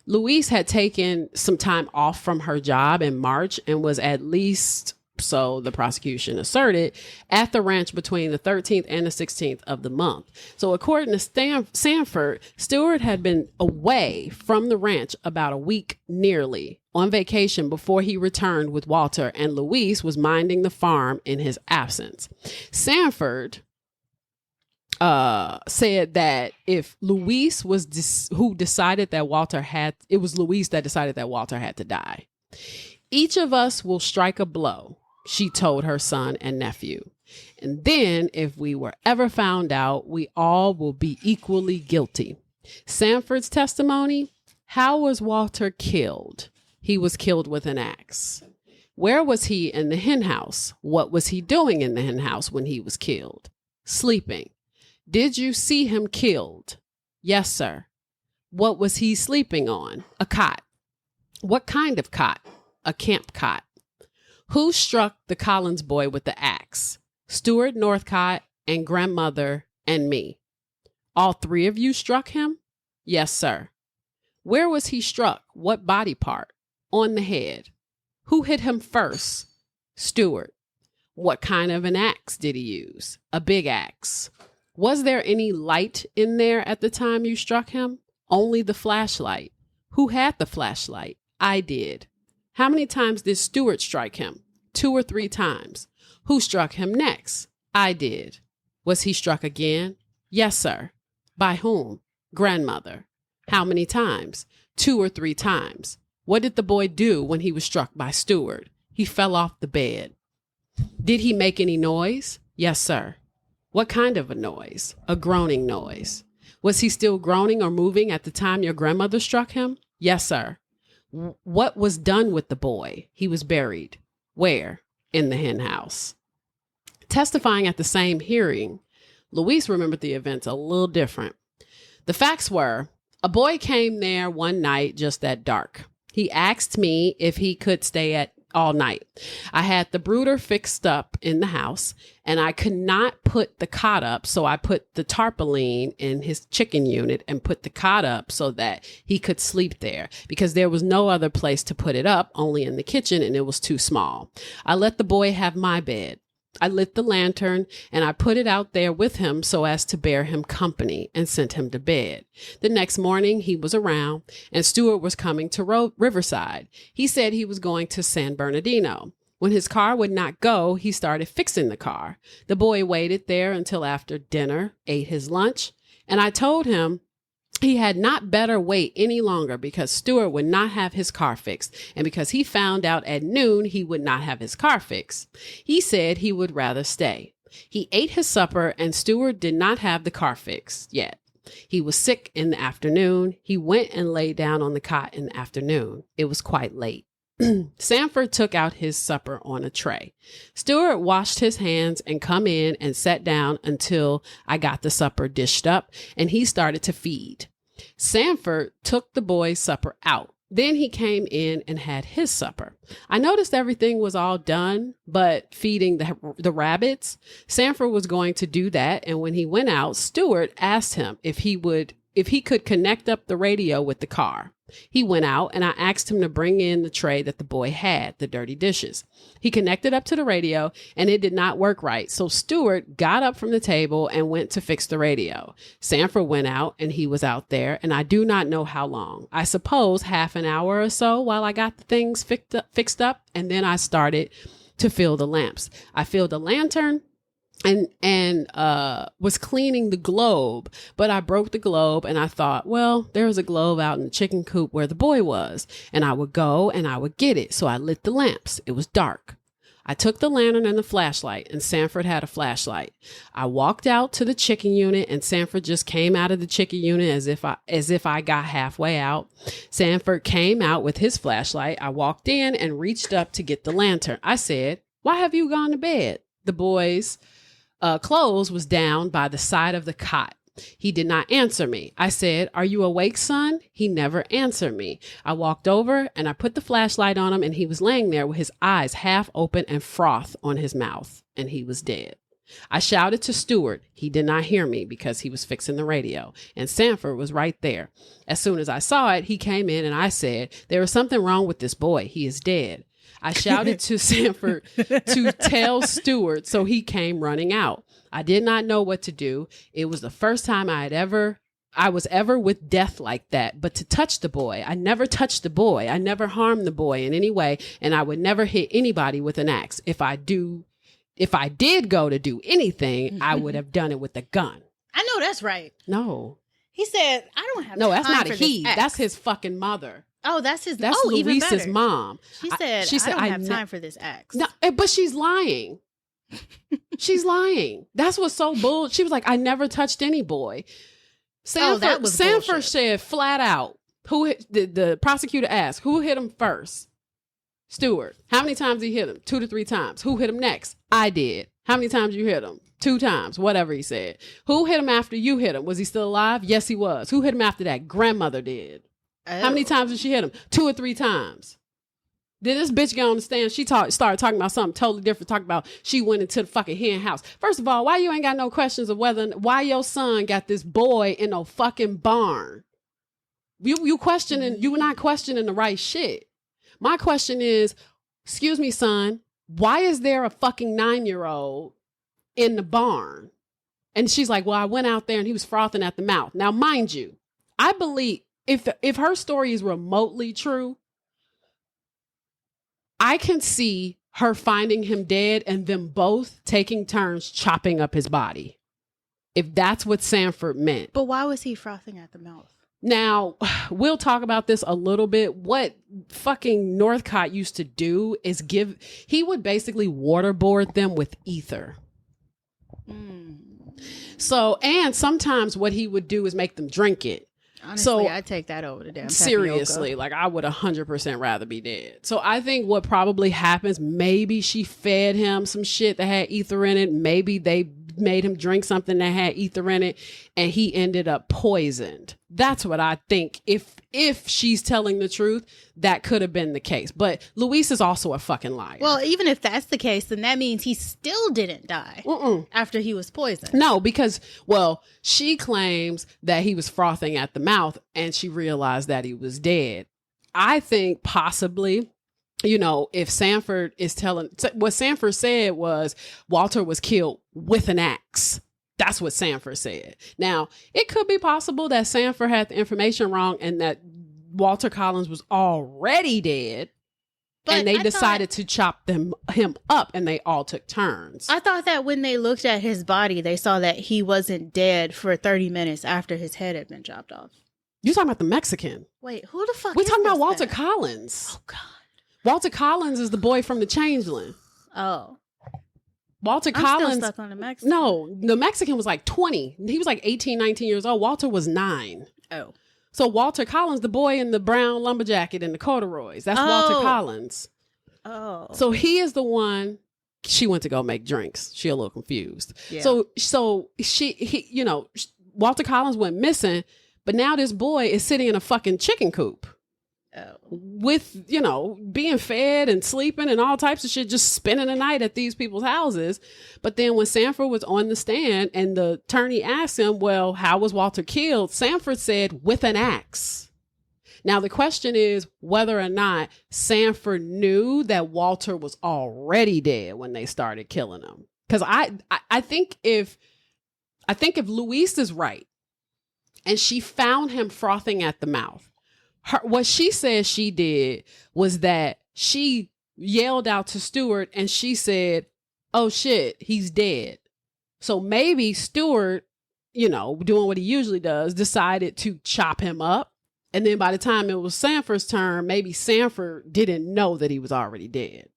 Louise had taken some time off from her job in March and was at least, so the prosecution asserted, at the ranch between the 13th and the 16th of the month. So according to Sanford, Stewart had been away from the ranch about a week nearly on vacation before he returned with Walter, and Louise was minding the farm in his absence. Sanford said that if Louise was who decided that Walter had, it was Louise that decided that Walter had to die. Each of us will strike a blow, she told her son and nephew. And then if we were ever found out, we all will be equally guilty. Sanford's testimony: how was Walter killed? He was killed with an axe. Where was he in the hen house? What was he doing in the hen house when he was killed? Sleeping. Did you see him killed? Yes, sir. What was he sleeping on? A cot. What kind of cot? A camp cot. Who struck the Collins boy with the axe? Stewart Northcott and grandmother and me. All 3 of you struck him? Yes, sir. Where was he struck? What body part? On the head. Who hit him first? Stewart. What kind of an axe did he use? A big axe. Was there any light in there at the time you struck him? Only the flashlight. Who had the flashlight? I did. How many times did Stewart strike him? 2 or 3 times. Who struck him next? I did. Was he struck again? Yes, sir. By whom? Grandmother. How many times? 2 or 3 times. What did the boy do when he was struck by Stewart? He fell off the bed. Did he make any noise? Yes, sir. What kind of a noise? A groaning noise. Was he still groaning or moving at the time your grandmother struck him? Yes, sir. What was done with the boy? He was buried. Where? In the hen house. Testifying at the same hearing, Louise remembered the events a little different. The facts were, a boy came there one night just at dark. He asked me if he could stay all night. I had the brooder fixed up in the house and I could not put the cot up. So I put the tarpaulin in his chicken unit and put the cot up so that he could sleep there because there was no other place to put it up, only in the kitchen, and it was too small. I let the boy have my bed. I lit the lantern and I put it out there with him so as to bear him company and sent him to bed. The next morning he was around and Stewart was coming to Riverside. He said he was going to San Bernardino. When his car would not go, he started fixing the car. The boy waited there until after dinner, ate his lunch, and I told him he had not better wait any longer because Stewart would not have his car fixed, and because he found out at noon he would not have his car fixed. He said he would rather stay. He ate his supper, and Stewart did not have the car fixed yet. He was sick in the afternoon. He went and lay down on the cot in the afternoon. It was quite late. Sanford took out his supper on a tray. Stewart washed his hands and come in and sat down until I got the supper dished up, and he started to feed. Sanford took the boy's supper out. Then he came in and had his supper. I noticed everything was all done, but feeding the rabbits. Sanford was going to do that, and when he went out, Stewart asked him if he could connect up the radio with the car. He went out, and I asked him to bring in the tray that the boy had, the dirty dishes. He connected up to the radio, and it did not work right. So Stewart got up from the table and went to fix the radio. Sanford went out, and he was out there, and I do not know how long. I suppose half an hour or so while I got the things fixed up, and then I started to fill the lamps. I filled a lantern and was cleaning the globe, but I broke the globe, and I thought, well, there was a globe out in the chicken coop where the boy was, and I would go and I would get it. So I lit the lamps. It was dark. I took the lantern and the flashlight, and Sanford had a flashlight. I walked out to the chicken unit, and Sanford just came out of the chicken unit as if I got halfway out. Sanford came out with his flashlight. I walked in and reached up to get the lantern. I said, "Why have you gone to bed?" The boy's clothes was down by the side of the cot. He did not answer me. I said, "Are you awake, son?" He never answered me. I walked over and I put the flashlight on him, and he was laying there with his eyes half open and froth on his mouth, and he was dead. I shouted to Stewart. He did not hear me because he was fixing the radio, and Sanford was right there. As soon as I saw it, he came in and I said, "There is something wrong with this boy. He is dead." I shouted to Sanford to tell Stewart, so he came running out. I did not know what to do. It was the first time I was ever with death like that. But to touch the boy, I never touched the boy. I never harmed the boy in any way, and I would never hit anybody with an axe. If I did go to do anything, I would have done it with a gun. I know that's right. No. He said, "I don't have No, time that's not for a he. this ex." That's his fucking mother. Oh, that's his. That's even Luis's better. mom. She said, "I don't have time for this ex." No, but she's lying. She's lying. That's what's so bull. She was like, "I never touched any boy." Sanford said flat out. Who hit, the prosecutor asked, "Who hit him first?" Stewart. How many times he hit him? 2 to 3 times. Who hit him next? I did. How many times you hit him? 2 times. Whatever he said. Who hit him after you hit him? Was he still alive? Yes, he was. Who hit him after that? Grandmother did. Oh. How many times did she hit him? 2 or 3 times. Then this bitch get on the stand. She started talking about something totally different. Talking about she went into the fucking hen house. First of all, why you ain't got no questions of why your son got this boy in no fucking barn? You questioning? You not questioning the right shit. My question is, excuse me, son, why is there a fucking 9-year-old in the barn? And she's like, "Well, I went out there and he was frothing at the mouth." Now, mind you, I believe if her story is remotely true, I can see her finding him dead and them both taking turns chopping up his body. If that's what Sanford meant. But why was he frothing at the mouth? Now, we'll talk about this a little bit. What fucking Northcott used to do is he would basically waterboard them with ether. So, and sometimes what he would do is make them drink it. Honestly, I'd take that over the damn seriously, tapioca. like I would 100% rather be dead. So I think what probably happens, maybe she fed him some shit that had ether in it. Maybe they made him drink something that had ether in it and he ended up poisoned. That's what I think. If she's telling the truth, that could have been the case. But Luis is also a fucking liar. Well, even if that's the case, then that means he still didn't die after he was poisoned. No, because, well, she claims that he was frothing at the mouth and she realized that he was dead. I think possibly, you know, if Sanford is telling, what Sanford said was Walter was killed with an axe. That's what Sanford said. Now, it could be possible that Sanford had the information wrong and that Walter Collins was already dead. But and they decided to chop him up and they all took turns. I thought that when they looked at his body, they saw that he wasn't dead for 30 minutes after his head had been chopped off. You're talking about the Mexican. Wait, who the fuck We're talking about Walter Collins. Oh, God. Walter Collins is the boy from the Changeling. Oh. Walter I'm Collins. Still stuck on the Mexican. No, the Mexican was like 20. He was like 18, 19 years old. Walter was 9. Oh. So Walter Collins, the boy in the brown lumberjacket and the corduroys, that's Walter Collins. Oh. So he is the one. She went to go make drinks. She a little confused. Yeah. So Walter Collins went missing, but now this boy is sitting in a fucking chicken coop. Oh. With, being fed and sleeping and all types of shit, just spending the night at these people's houses. But then when Sanford was on the stand and the attorney asked him, well, how was Walter killed? Sanford said, with an axe. Now, the question is whether or not Sanford knew that Walter was already dead when they started killing him. Because I think if Louise is right and she found him frothing at the mouth, what she says she did was that she yelled out to Stewart and she said, oh shit, he's dead. So maybe Stewart, doing what he usually does, decided to chop him up. And then by the time it was Sanford's turn, maybe Sanford didn't know that he was already dead.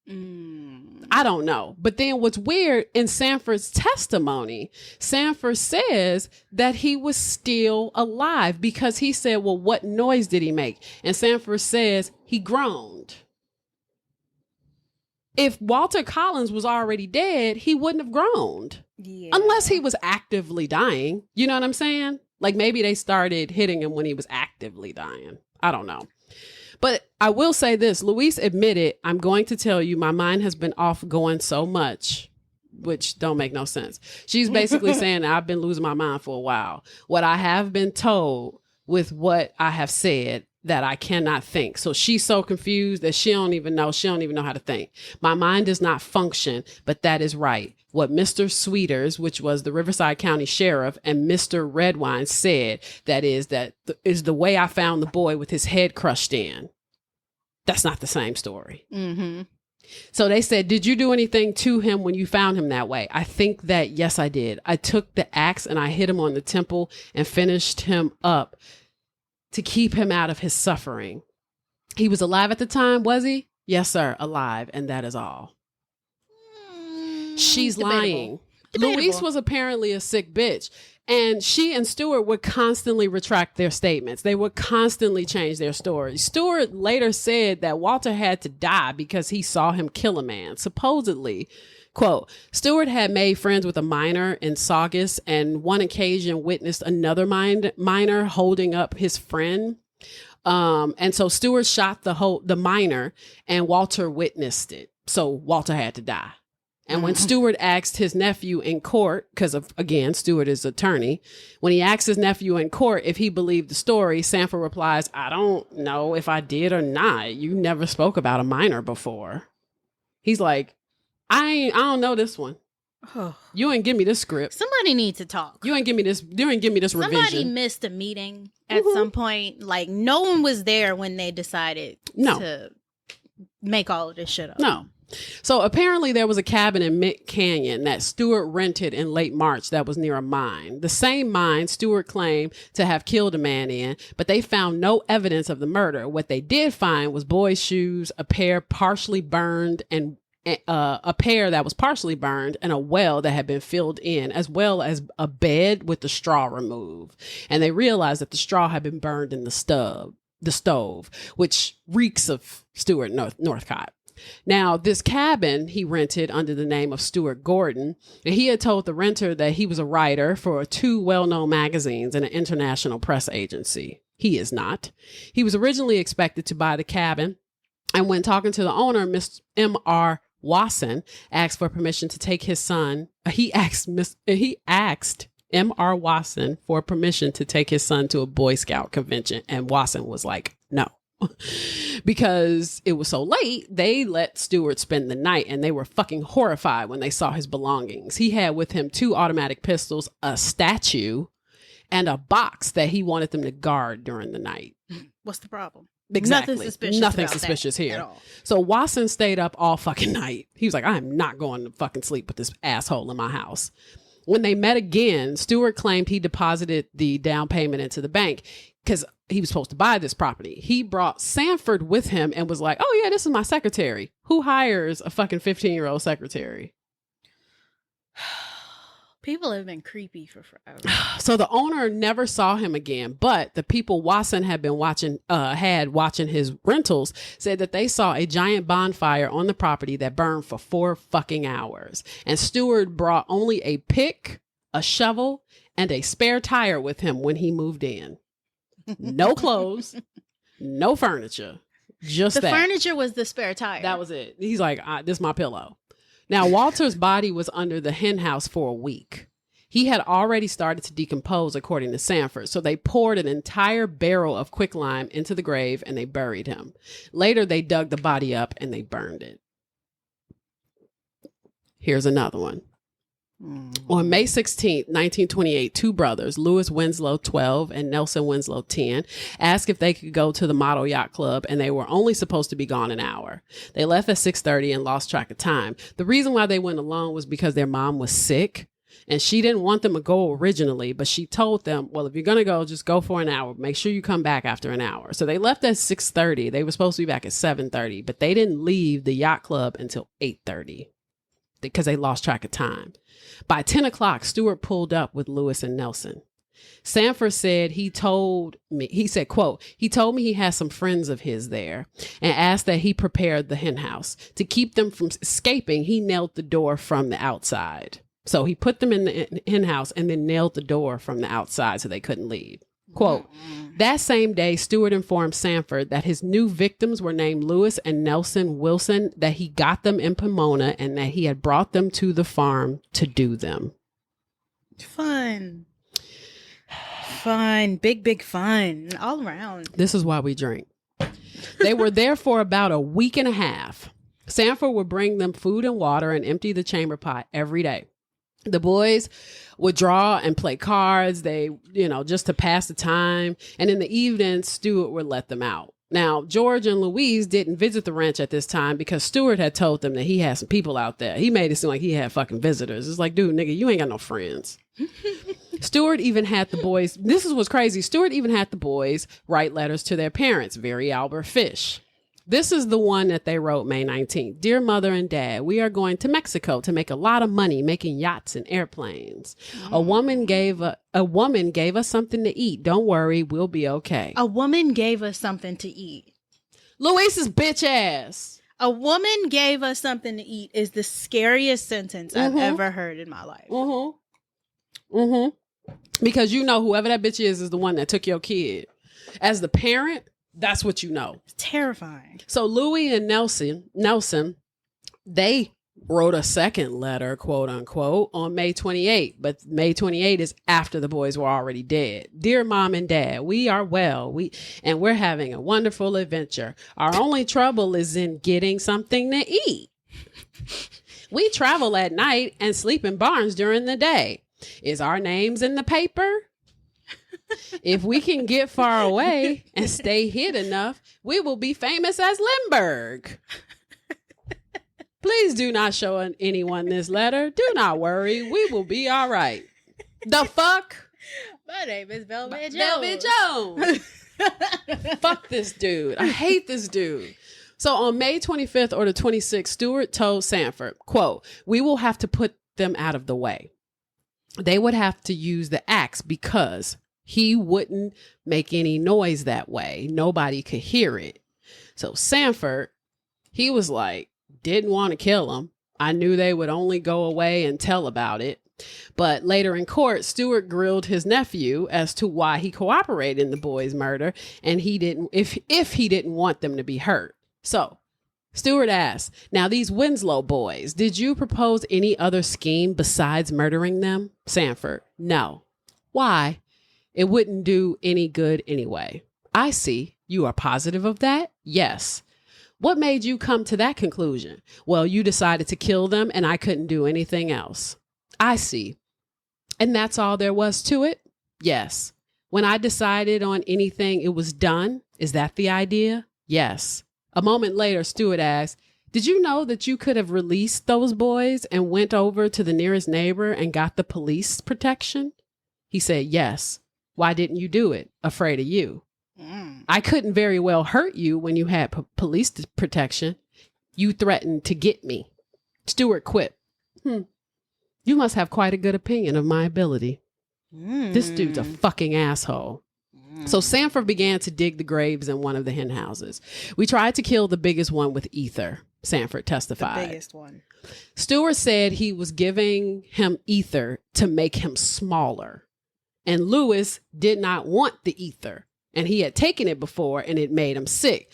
I don't know. But then what's weird, in Sanford's testimony, Sanford says that he was still alive because he said, well, what noise did he make? And Sanford says he groaned. If Walter Collins was already dead, he wouldn't have groaned. Yeah. Unless he was actively dying. You know what I'm saying? Like maybe they started hitting him when he was actively dying. I don't know. But I will say this. Louise admitted, I'm going to tell you, my mind has been off going so much, which don't make no sense. She's basically saying that I've been losing my mind for a while. What I have been told with what I have said that I cannot think. So she's so confused that she don't even know how to think. My mind does not function, but that is right. What Mr. Sweeters, which was the Riverside County Sheriff, and Mr. Redwine said, that is the way I found the boy with his head crushed in. That's not the same story. Mm-hmm. So they said, did you do anything to him when you found him that way? I think that, yes, I did. I took the axe and I hit him on the temple and finished him up to keep him out of his suffering. He was alive at the time, was he? Yes, sir, alive. And that is all. She's lying. Louise was apparently a sick bitch. And she and Stewart would constantly retract their statements. They would constantly change their stories. Stewart later said that Walter had to die because he saw him kill a man. Supposedly, quote, Stewart had made friends with a miner in Saugus and one occasion witnessed another miner holding up his friend. And so Stewart shot the miner and Walter witnessed it. So Walter had to die. And when Stewart asked his nephew in court, because again, Stewart is attorney, when he asked his nephew in court if he believed the story, Sanford replies, I don't know if I did or not. You never spoke about a minor before. He's like, I don't know this one. You ain't give me this script. Somebody needs to talk. You ain't give me this revision. Somebody missed a meeting at some point. Like no one was there when they decided to make all of this shit up. No. So apparently there was a cabin in Mint Canyon that Stewart rented in late March that was near a mine. The same mine Stewart claimed to have killed a man in, but they found no evidence of the murder. What they did find was boys' shoes, a pair partially burned, and a pair that was partially burned, and a well that had been filled in, as well as a bed with the straw removed. And they realized that the straw had been burned in the stove, which reeks of Stewart Northcott. Now, this cabin he rented under the name of Stuart Gordon, and he had told the renter that he was a writer for 2 well-known magazines and an international press agency. He is not. He was originally expected to buy the cabin, and when talking to the owner, Mr. M.R. Wasson asked for permission to take his son. He asked M.R. Wasson for permission to take his son to a Boy Scout convention, and Wasson was like, no. Because it was so late, they let Stewart spend the night, and they were fucking horrified when they saw his belongings. He had with him 2 automatic pistols, a statue, and a box that he wanted them to guard during the night. What's the problem? Exactly. Nothing suspicious here at all. So Wasson stayed up all fucking night. He was like, I am not going to fucking sleep with this asshole in my house. When they met again, Stewart claimed he deposited the down payment into the bank because he was supposed to buy this property. He brought Sanford with him and was like, oh yeah, this is my secretary. Who hires a fucking 15-year-old secretary? People have been creepy for forever. So the owner never saw him again, but the people Watson had been watching his rentals said that they saw a giant bonfire on the property that burned for 4 fucking hours. And Stewart brought only a pick, a shovel, and a spare tire with him when he moved in. No clothes, no furniture, just The that. furniture was the spare tire. That was it. He's like, this is my pillow. Now, Walter's body was under the hen house for a week. He had already started to decompose, according to Sanford. So they poured an entire barrel of quicklime into the grave and they buried him. Later, they dug the body up and they burned it. Here's another one. On May 16th, 1928, 2 brothers, Louis Winslow, 12, and Nelson Winslow, 10, asked if they could go to the Model Yacht Club, and they were only supposed to be gone an hour. They left at 6:30 and lost track of time. The reason why they went alone was because their mom was sick, and she didn't want them to go originally, but she told them, well, if you're going to go, just go for an hour. Make sure you come back after an hour. So they left at 6:30. They were supposed to be back at 7:30, but they didn't leave the yacht club until 8:30 because they lost track of time. By 10 o'clock, Stewart pulled up with Lewis and Nelson. Sanford said he told me he had some friends of his there and asked that he prepared the hen house. To keep them from escaping, he nailed the door from the outside. So he put them in the hen house and then nailed the door from the outside so they couldn't leave. Quote, that same day, Stewart informed Sanford that his new victims were named Lewis and Nelson Wilson, that he got them in Pomona and that he had brought them to the farm to do them. Fun. Big fun all around. This is why we drink. They were there for about a week and a half. Sanford would bring them food and water and empty the chamber pot every day. The boys would draw and play cards, just to pass the time. And in the evening, Stewart would let them out. Now, George and Louise didn't visit the ranch at this time because Stewart had told them that he had some people out there. He made it seem like he had fucking visitors. It's like, dude, nigga, you ain't got no friends. Stewart even had the boys, this is what's crazy, Stewart even had the boys write letters to their parents, Very Albert Fish. This is the one that they wrote May 19th. Dear Mother and Dad, we are going to Mexico to make a lot of money making yachts and airplanes. A woman gave us something to eat. Don't worry, we'll be okay. A woman gave us something to eat. Luis's bitch ass. A woman gave us something to eat is the scariest sentence I've ever heard in my life. Because whoever that bitch is the one that took your kid. As the parent, that's what you know. It's terrifying. So Louis and Nelson, they wrote a second letter, quote unquote, on May 28th. But May 28th is after the boys were already dead. Dear Mom and Dad, we are well. We're having a wonderful adventure. Our only trouble is in getting something to eat. We travel at night and sleep in barns during the day. Is our names in the paper? If we can get far away and stay hid enough, we will be famous as Lindbergh. Please do not show anyone this letter. Do not worry. We will be all right. The fuck? My name is Velvet Jones. Velvet Jones. Fuck this dude. I hate this dude. So on May 25th or the 26th, Stewart told Sanford, quote, we will have to put them out of the way. They would have to use the axe because he wouldn't make any noise that way. Nobody could hear it. So Sanford, he was like, didn't want to kill him. I knew they would only go away and tell about it. But later in court, Stewart grilled his nephew as to why he cooperated in the boys' murder, and he didn't, if he didn't want them to be hurt. So Stewart asked, now these Winslow boys, did you propose any other scheme besides murdering them? Sanford, no. Why? It wouldn't do any good anyway. I see. You are positive of that? Yes. What made you come to that conclusion? Well, you decided to kill them and I couldn't do anything else. I see. And that's all there was to it? Yes. When I decided on anything, it was done. Is that the idea? Yes. A moment later, Stewart asked, did you know that you could have released those boys and went over to the nearest neighbor and got the police protection? He said, yes. Why didn't you do it? Afraid of you. I couldn't very well hurt you when you had police protection. You threatened to get me. Stewart quipped. You must have quite a good opinion of my ability. This dude's a fucking asshole. So Sanford began to dig the graves in one of the hen houses. We tried to kill the biggest one with ether, Sanford testified. The biggest one. Stewart said he was giving him ether to make him smaller. And Lewis did not want the ether. And he had taken it before and it made him sick.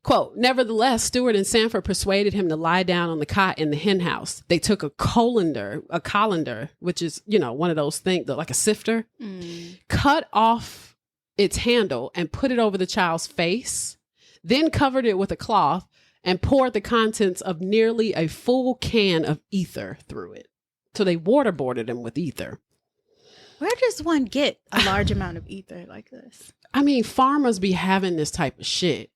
Quote, nevertheless, Stewart and Sanford persuaded him to lie down on the cot in the hen house. They took a colander, which is, one of those things, like a sifter, cut off its handle and put it over the child's face, then covered it with a cloth and poured the contents of nearly a full can of ether through it. So they waterboarded him with ether. Where does one get a large amount of ether like this? I mean, farmers be having this type of shit.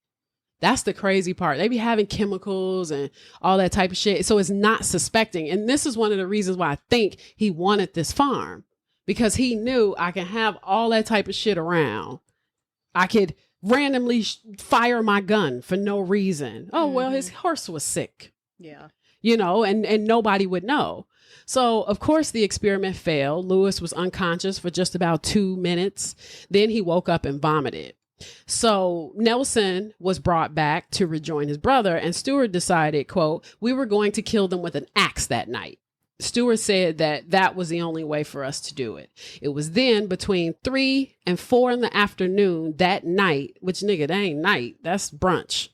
That's the crazy part. They be having chemicals and all that type of shit. So it's not suspecting. And this is one of the reasons why I think he wanted this farm, because he knew I can have all that type of shit around. I could randomly fire my gun for no reason. Oh, well, his horse was sick. Yeah. And nobody would know. So, of course, the experiment failed. Lewis was unconscious for just about 2 minutes. Then he woke up and vomited. So Nelson was brought back to rejoin his brother, and Stewart decided, quote, we were going to kill them with an axe that night. Stewart said that was the only way for us to do it. It was then between 3 and 4 in the afternoon that night, which nigga, that ain't night, that's brunch.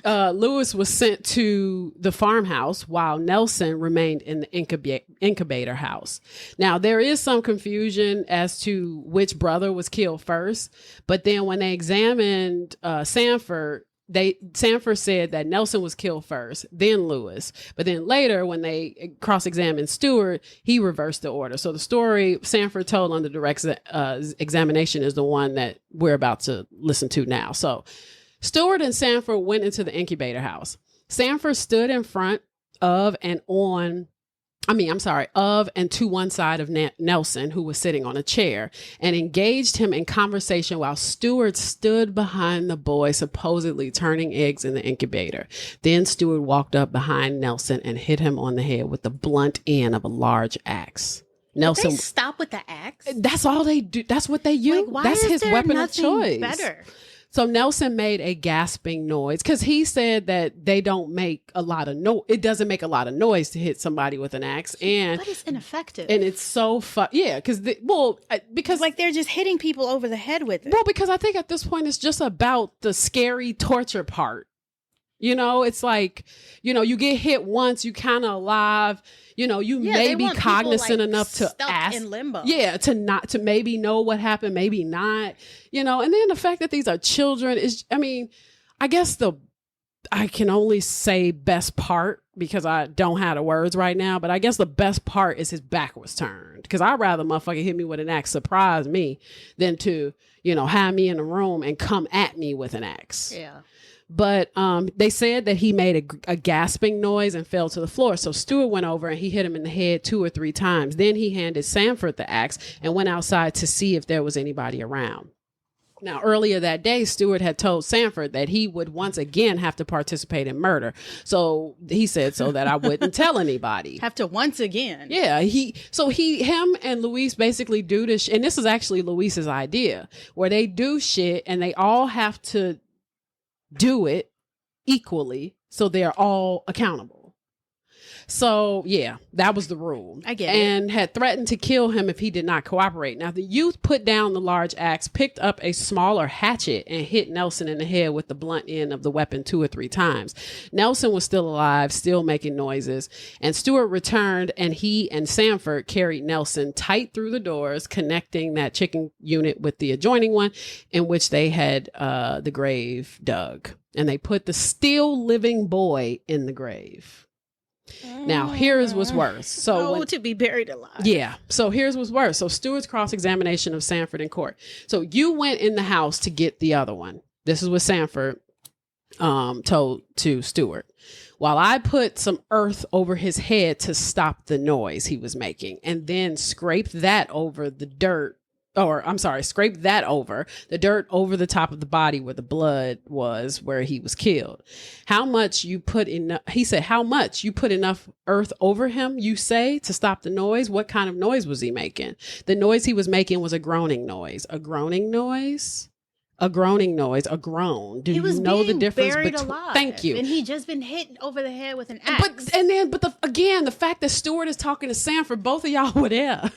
Lewis was sent to the farmhouse while Nelson remained in the incubator house. Now, there is some confusion as to which brother was killed first, but then when they examined Sanford said that Nelson was killed first, then Lewis. But then later, when they cross-examined Stewart, he reversed the order. So the story Sanford told under direct examination is the one that we're about to listen to now. So Stewart and Sanford went into the incubator house. Sanford stood in front of and to one side of Nelson, who was sitting on a chair, and engaged him in conversation while Stewart stood behind the boy, supposedly turning eggs in the incubator. Then Stewart walked up behind Nelson and hit him on the head with the blunt end of a large axe. Nelson, did they stop with the axe? That's all they do. That's what they use. Why that's is his there weapon of nothing choice. Better? So Nelson made a gasping noise because he said that they don't make a lot of noise. It doesn't make a lot of noise to hit somebody with an axe, but it's ineffective. And it's so because like they're just hitting people over the head with it. Well, because I think at this point it's just about the scary torture part. It's like, you get hit once, you kind of alive. You may be cognizant enough to ask in limbo. Yeah, to maybe know what happened, maybe not. And then the fact that these are children is, I guess I can only say best part because I don't have the words right now, but I guess the best part is his back was turned. Because I'd rather motherfucker hit me with an axe, surprise me, than to, have me in a room and come at me with an axe. Yeah. But they said that he made a gasping noise and fell to the floor. So Stewart went over and he hit him in the head 2 or 3 times. Then he handed Sanford the axe and went outside to see if there was anybody around. Now, earlier that day, Stewart had told Sanford that he would once again have to participate in murder. So he said so that I wouldn't tell anybody. Have to once again. Yeah. Him and Luis basically do this. And this is actually Luis's idea, where they do shit and they all have to do it equally so they're all accountable. So yeah, that was the rule. I get it. And had threatened to kill him if he did not cooperate. Now the youth put down the large axe, picked up a smaller hatchet, and hit Nelson in the head with the blunt end of the weapon 2 or 3 times. Nelson was still alive, still making noises, and Stewart returned, and he and Sanford carried Nelson tight through the doors, connecting that chicken unit with the adjoining one, in which they had the grave dug. And they put the still living boy in the grave. Now, here's what's worse. So to be buried alive. Yeah. So here's what's worse. So Stewart's cross-examination of Sanford in court. So you went in the house to get the other one. This is what Sanford told to Stewart. While I put some earth over his head to stop the noise he was making, and then scraped that over the dirt scrape that over, the dirt over the top of the body where the blood was, where he was killed. How much you put enough earth over him, you say, to stop the noise? What kind of noise was he making? The noise he was making was a groaning noise. A groaning noise? A groaning noise, a groan. Do you know the difference between? Thank you. And he just been hit over the head with an axe. But the fact that Stewart is talking to Sanford, both of y'all were there.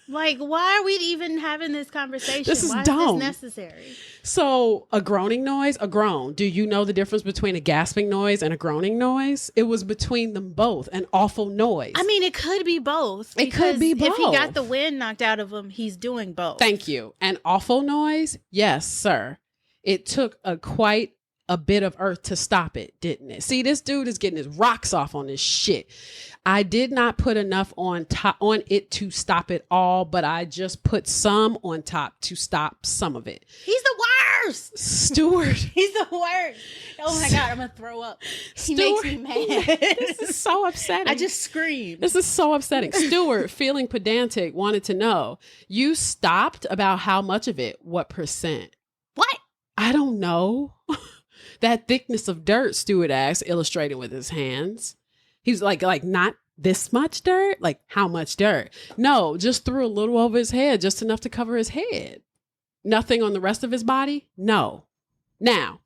Like, why are we even having this conversation? This is why dumb. Is this necessary? So a groaning noise, a groan. Do you know the difference between a gasping noise and a groaning noise? It was between them both, an awful noise. I mean, it could be both. It could be both. If he got the wind knocked out of him, he's doing both. Thank you. An awful noise? Yes, sir. It took quite a bit of earth to stop it, didn't it? See, this dude is getting his rocks off on this shit. I did not put enough on it to stop it all, but I just put some on top to stop some of it. He's the worst. Stewart. He's the worst. Oh my God, I'm going to throw up. He makes me mad. This is so upsetting. I just screamed. This is so upsetting. Stewart, feeling pedantic, wanted to know, you stopped about how much of it? What percent? What? I don't know. That thickness of dirt, Stewart asked, illustrating with his hands. He's like not this much dirt? Like how much dirt? No, just threw a little over his head, just enough to cover his head. Nothing on the rest of his body? No. Now,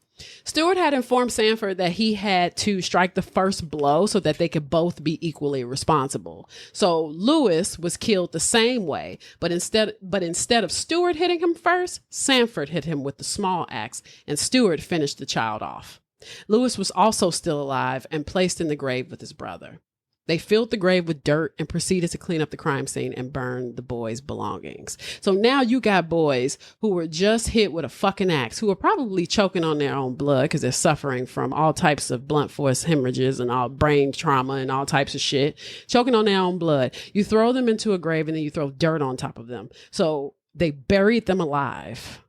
Stewart had informed Sanford that he had to strike the first blow so that they could both be equally responsible. So Lewis was killed the same way, but instead of Stewart hitting him first, Sanford hit him with the small axe, and Stewart finished the child off. Lewis was also still alive and placed in the grave with his brother. They filled the grave with dirt and proceeded to clean up the crime scene and burn the boys' belongings. So now you got boys who were just hit with a fucking axe, who are probably choking on their own blood because they're suffering from all types of blunt force hemorrhages and all brain trauma and all types of shit, choking on their own blood. You throw them into a grave and then you throw dirt on top of them. So they buried them alive.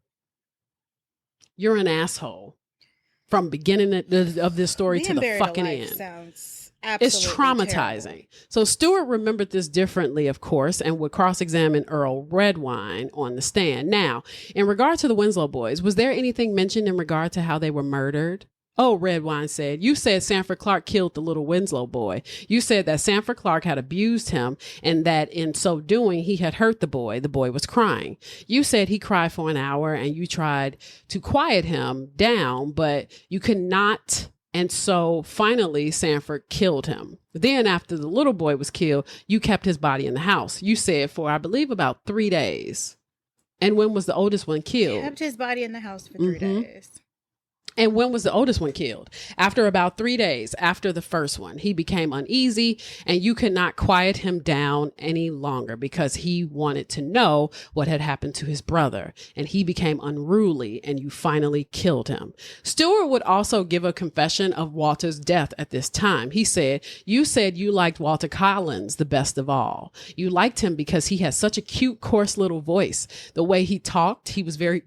You're an asshole from beginning of this story to the fucking end. Sounds it's traumatizing. Terrible. So Stewart remembered this differently, of course, and would cross-examine Earl Redwine on the stand. Now, in regard to the Winslow boys, was there anything mentioned in regard to how they were murdered? Oh, Redwine said, you said Sanford Clark killed the little Winslow boy. You said that Sanford Clark had abused him and that in so doing, he had hurt the boy. The boy was crying. You said he cried for an hour and you tried to quiet him down, but you could not. And so finally, Sanford killed him. Then after the little boy was killed, you kept his body in the house. You said for, I believe, about 3 days. And when was the oldest one killed? Kept his body in the house for 3 days. And when was the oldest one killed? After about 3 days after the first one, he became uneasy and you could not quiet him down any longer because he wanted to know what had happened to his brother. And he became unruly and you finally killed him. Stewart would also give a confession of Walter's death at this time. He said you liked Walter Collins the best of all. You liked him because he had such a cute, coarse little voice. The way he talked, he was very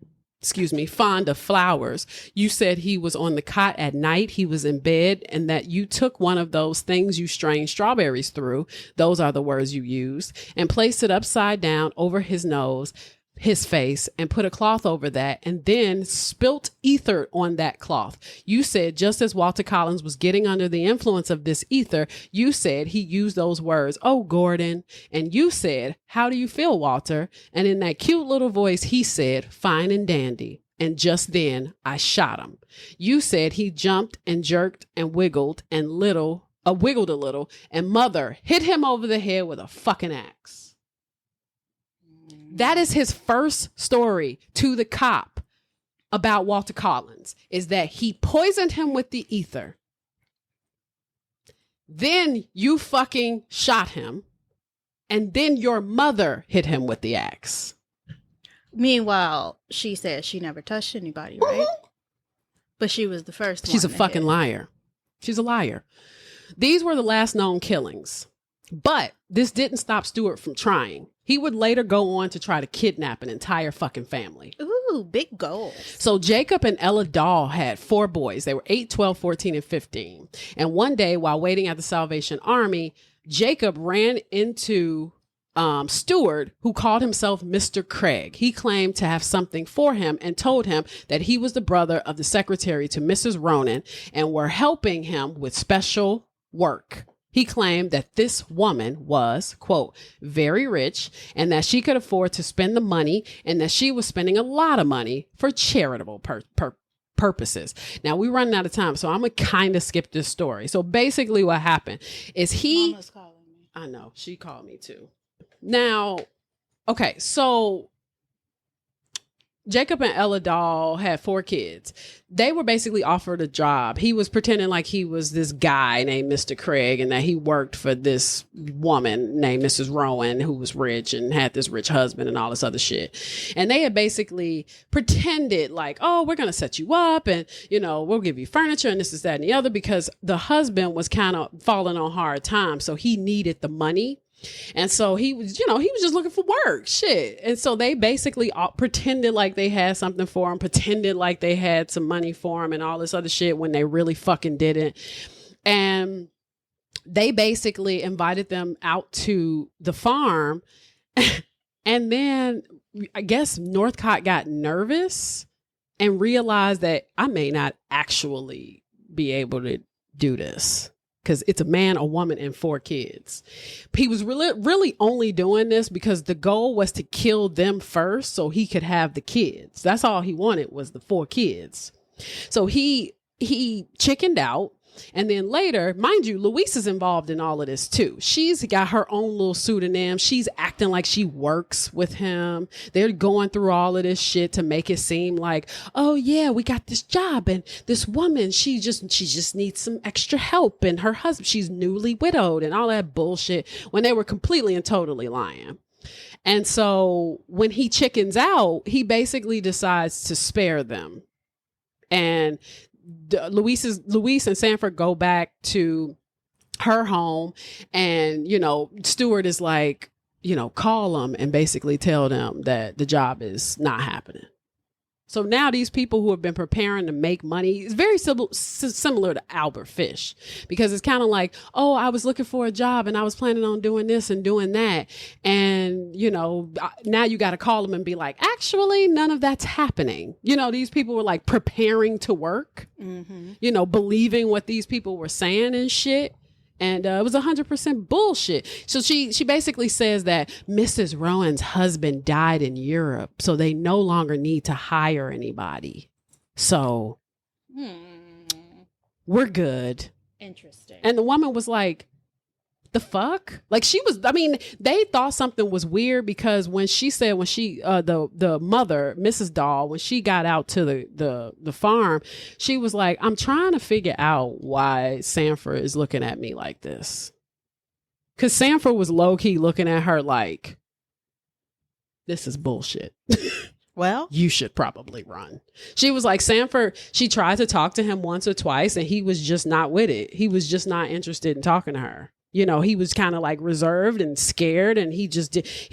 fond of flowers. You said he was on the cot at night, he was in bed, and that you took one of those things you strain strawberries through, those are the words you used, and placed it upside down over his nose, his face, and put a cloth over that, and then spilt ether on that cloth. You said just as Walter Collins was getting under the influence of this ether, you said he used those words, "Oh, Gordon." And you said, "How do you feel, Walter?" And in that cute little voice, he said, "Fine and dandy." And just then I shot him. You said he jumped and jerked and wiggled a little, and mother hit him over the head with a fucking axe. That is his first story to the cop about Walter Collins, is that he poisoned him with the ether. Then you fucking shot him. And then your mother hit him with the axe. Meanwhile, she said she never touched anybody, right? But she was the first one. She's a fucking liar. She's a liar. These were the last known killings. But this didn't stop Stewart from trying. He would later go on to try to kidnap an entire fucking family. Ooh, big goals. So Jacob and Ella Dahl had 4 boys. They were 8, 12, 14, and 15. And one day while waiting at the Salvation Army, Jacob ran into steward who called himself Mr. Craig. He claimed to have something for him and told him that he was the brother of the secretary to Mrs. Ronan and were helping him with special work. He claimed that this woman was, quote, very rich and that she could afford to spend the money and that she was spending a lot of money for charitable purposes. Now, we're running out of time, so I'm going to kind of skip this story. So basically what happened is Mama's calling me. I know, she called me too. Now, okay, so Jacob and Ella Dahl had 4 kids. They were basically offered a job. He was pretending like he was this guy named Mr. Craig and that he worked for this woman named Mrs. Rowan who was rich and had this rich husband and all this other shit. And they had basically pretended like, oh, we're going to set you up and, you know, we'll give you furniture and this is that and the other because the husband was kind of falling on hard times. So he needed the money. And so he was, you know, he was just looking for work, shit. And so they basically pretended like they had something for him, pretended like they had some money for him and all this other shit when they really fucking didn't. And they basically invited them out to the farm. And then I guess Northcott got nervous and realized that I may not actually be able to do this. Because it's a man, a woman, and 4 kids. He was really only doing this because the goal was to kill them first so he could have the kids. That's all he wanted was the 4 kids. So he chickened out. And then later, mind you, Luis is involved in all of this too. She's got her own little pseudonym. She's acting like she works with him. They're going through all of this shit to make it seem like, oh yeah, we got this job and this woman, she just needs some extra help. And her husband, she's newly widowed and all that bullshit when they were completely and totally lying. And so when he chickens out, he basically decides to spare them. And Luis and Sanford go back to her home and, you know, Stewart is like, you know, call them and basically tell them that the job is not happening. So now these people who have been preparing to make money is very similar to Albert Fish because it's kind of like, oh, I was looking for a job and I was planning on doing this and doing that. And, you know, now you got to call them and be like, actually, none of that's happening. You know, these people were like preparing to work, you know, believing what these people were saying and shit. And it was 100% bullshit. So she basically says that Mrs. Rowan's husband died in Europe, so they no longer need to hire anybody. So we're good. Interesting. And the woman was like, the fuck? Like they thought something was weird because when she said, the mother, Mrs. Dahl, when she got out to the farm, she was like, I'm trying to figure out why Sanford is looking at me like this. Cause Sanford was low key looking at her like, this is bullshit. Well, you should probably run. She was like, Sanford, she tried to talk to him once or twice and he was just not with it. He was just not interested in talking to her. You know, he was kind of like reserved and scared and he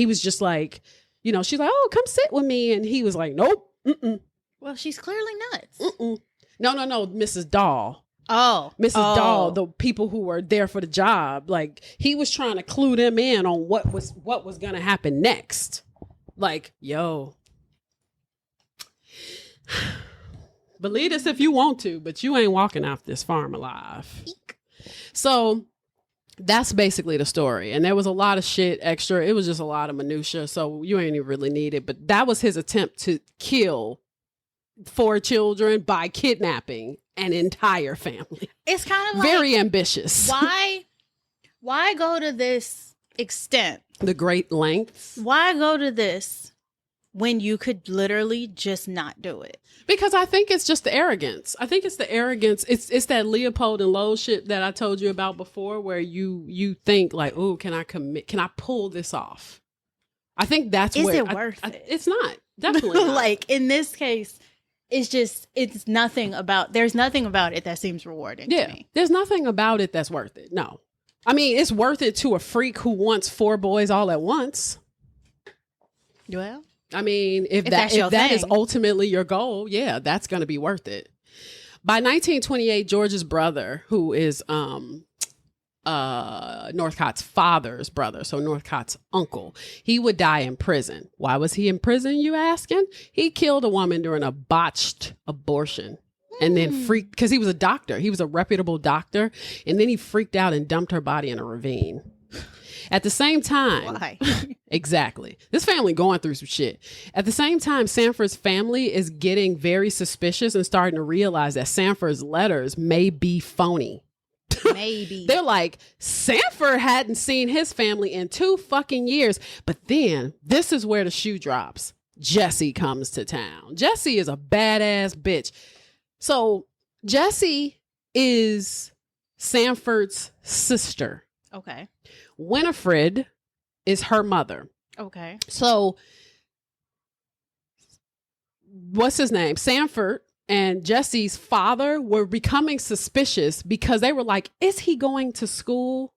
was just like, you know, she's like, oh, come sit with me. And he was like, nope. Mm-mm. Well, she's clearly nuts. Mm-mm. No, Mrs. Dahl. Oh. Mrs. Dahl, the people who were there for the job, like he was trying to clue them in on what was going to happen next. Like, yo, believe this if you want to, but you ain't walking off this farm alive. Eek. So that's basically the story. And there was a lot of shit extra. It was just a lot of minutia. So you ain't even really need it. But that was his attempt to kill 4 children by kidnapping an entire family. It's kind of like very ambitious. Why go to this extent? The great lengths. Why go to this when you could literally just not do it? Because I think it's just the arrogance. I think it's the arrogance. It's that Leopold and Lowe shit that I told you about before, where you think like, oh, can I commit? Can I pull this off? I think that's is it worth it? It's not. Definitely not. Like in this case, there's nothing about it that seems rewarding to me. There's nothing about it that's worth it. No. I mean, it's worth it to a freak who wants 4 boys all at once. Well, I mean, if that is ultimately your goal, yeah, that's going to be worth it. By 1928, George's brother, who is Northcott's father's brother, so Northcott's uncle. He would die in prison. Why was he in prison, you asking? He killed a woman during a botched abortion. And then freaked, because he was a doctor. He was a reputable doctor. And then he freaked out and dumped her body in a ravine. At the same time, Why? exactly. This family going through some shit. At the same time, Sanford's family is getting very suspicious and starting to realize that Sanford's letters may be phony. Maybe. They're like, Sanford hadn't seen his family in 2 fucking years. But then this is where the shoe drops. Jessie comes to town. Jessie is a badass bitch. So Jessie is Sanford's sister. Okay. Winifred is her mother. Okay. So what's his name? Sanford and Jessie's father were becoming suspicious because they were like, is he going to school?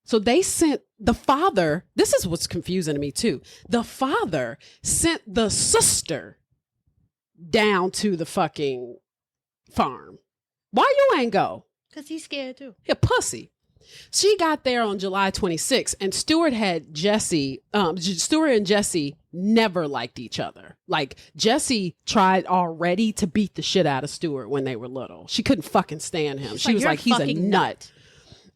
So they sent the father. This is what's confusing to me too. The father sent the sister down to the fucking farm. Why you ain't go? Because he's scared too. He a pussy. She got there on July 26th, and Stewart and Jessie never liked each other. Like, Jessie tried already to beat the shit out of Stewart when they were little. She couldn't fucking stand him. She was like, he's a nut.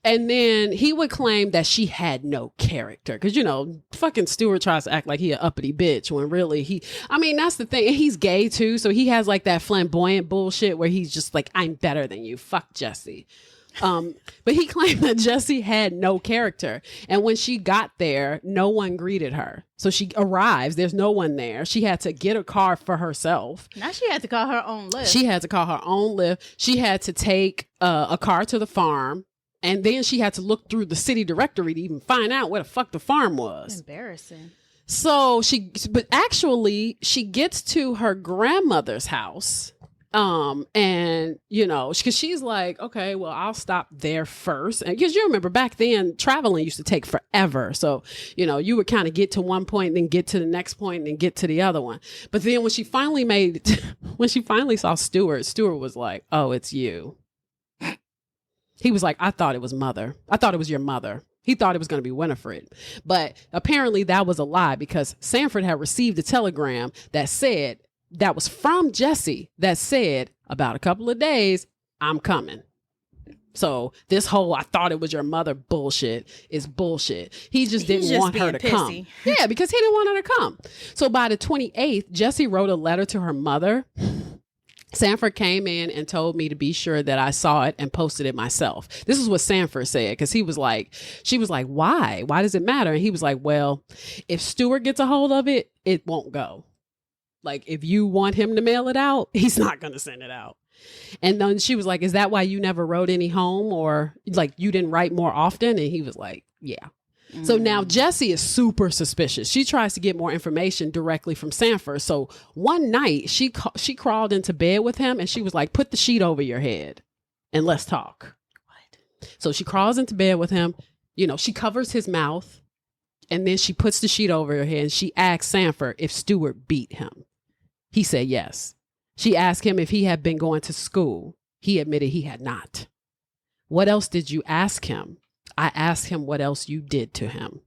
And then he would claim that she had no character. Because, you know, fucking Stewart tries to act like he an uppity bitch when really that's the thing. And he's gay too. So he has like that flamboyant bullshit where he's just like, I'm better than you. Fuck Jessie. But he claimed that Jessie had no character. And when she got there, no one greeted her. So she arrives. There's no one there. She had to get a car for herself. Now she had to call her own lift. She had to call her own lift. She had to take a car to the farm. And then she had to look through the city directory to even find out where the fuck the farm was. Embarrassing. So but actually she gets to her grandmother's house. And you know, because she's like, okay, well, I'll stop there first. And because you remember back then, traveling used to take forever. So, you know, you would kind of get to one point, then get to the next point, and then get to the other one. But then when she finally saw Stewart, Stewart was like, oh, it's you. He was like, I thought it was mother. I thought it was your mother. He thought it was going to be Winifred. But apparently that was a lie because Sanford had received a telegram that was from Jessie that said, about a couple of days, I'm coming. So this whole I thought it was your mother bullshit is bullshit. He just didn't want her to come. Yeah, because he didn't want her to come. So by the 28th, Jessie wrote a letter to her mother. Sanford came in and told me to be sure that I saw it and posted it myself. This is what Sanford said, because she was like, why? Why does it matter? And he was like, well, if Stewart gets a hold of it, it won't go. Like, if you want him to mail it out, he's not going to send it out. And then she was like, is that why you never wrote any home, or like you didn't write more often? And he was like, yeah. So now Jessie is super suspicious. She tries to get more information directly from Sanford. So one night she crawled into bed with him and she was like, put the sheet over your head and let's talk. What? So she crawls into bed with him. You know, she covers his mouth and then she puts the sheet over her head and she asks Sanford if Stewart beat him. He said yes. She asked him if he had been going to school. He admitted he had not. What else did you ask him? I asked him what else you did to him.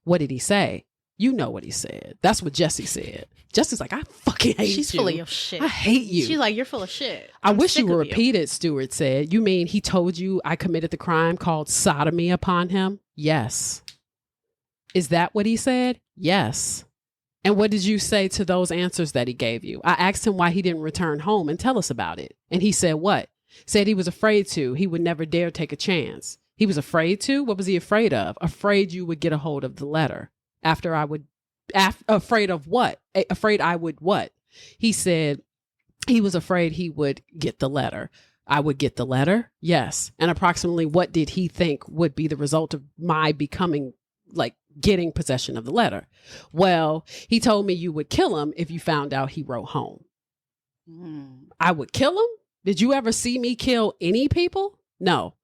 What did he say? You know what he said. That's what Jessie said. Jessie's like, I fucking hate you. She's full of your shit. I hate you. She's like, you're full of shit. I wish you would repeat it, Stewart said. You mean he told you I committed the crime called sodomy upon him? Yes. Is that what he said? Yes. And what did you say to those answers that he gave you? I asked him why he didn't return home and tell us about it. And he said what? Said he was afraid to. He would never dare take a chance. He was afraid to? What was he afraid of? Afraid you would get a hold of the letter. Afraid of what? Afraid I would what? He said he was afraid he would get the letter. I would get the letter? Yes. And approximately what did he think would be the result of my getting possession of the letter? Well, he told me you would kill him if you found out he wrote home. I would kill him? Did you ever see me kill any people? No.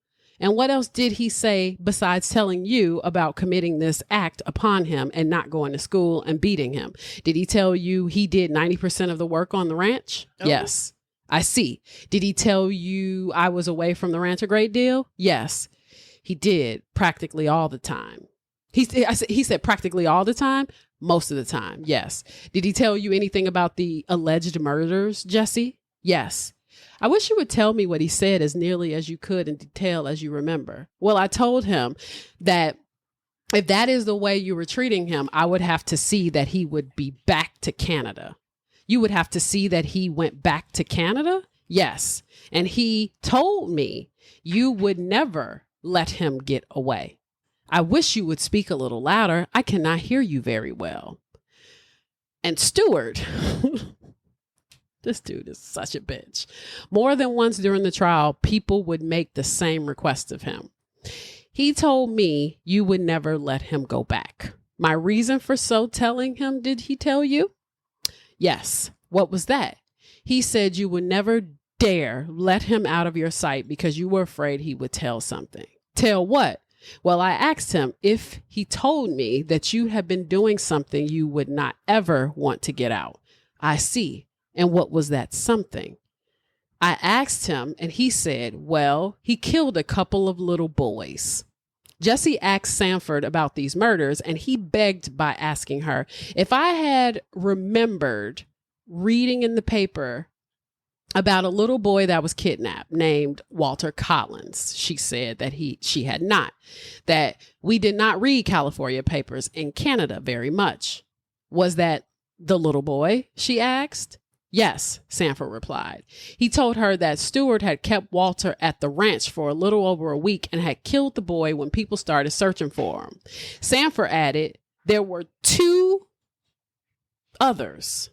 And what else did he say besides telling you about committing this act upon him and not going to school and beating him? Did he tell you he did 90% of the work on the ranch? Oh. Yes. I see. Did he tell you I was away from the ranch a great deal? Yes. He did practically all the time. He said practically all the time, most of the time. Yes. Did he tell you anything about the alleged murders, Jesse? Yes. I wish you would tell me what he said as nearly as you could in detail as you remember. Well, I told him that if that is the way you were treating him, I would have to see that he would be back to Canada. You would have to see that he went back to Canada? Yes. And he told me you would never let him get away. I wish you would speak a little louder. I cannot hear you very well. And Stewart, this dude is such a bitch. More than once during the trial, people would make the same request of him. He told me you would never let him go back. My reason for so telling him, did he tell you? Yes. What was that? He said you would never dare let him out of your sight because you were afraid he would tell something. Tell what? Well, I asked him if he told me that you had been doing something you would not ever want to get out. I see. And what was that something? I asked him and he said, well, he killed a couple of little boys. Jesse asked Sanford about these murders and he begged by asking her if I had remembered reading in the paper about a little boy that was kidnapped named Walter Collins. She said that she had not, that we did not read California papers in Canada very much. Was that the little boy? She asked. Yes, Sanford replied. He told her that Stewart had kept Walter at the ranch for a little over a week and had killed the boy when people started searching for him. Sanford added, there were 2 others.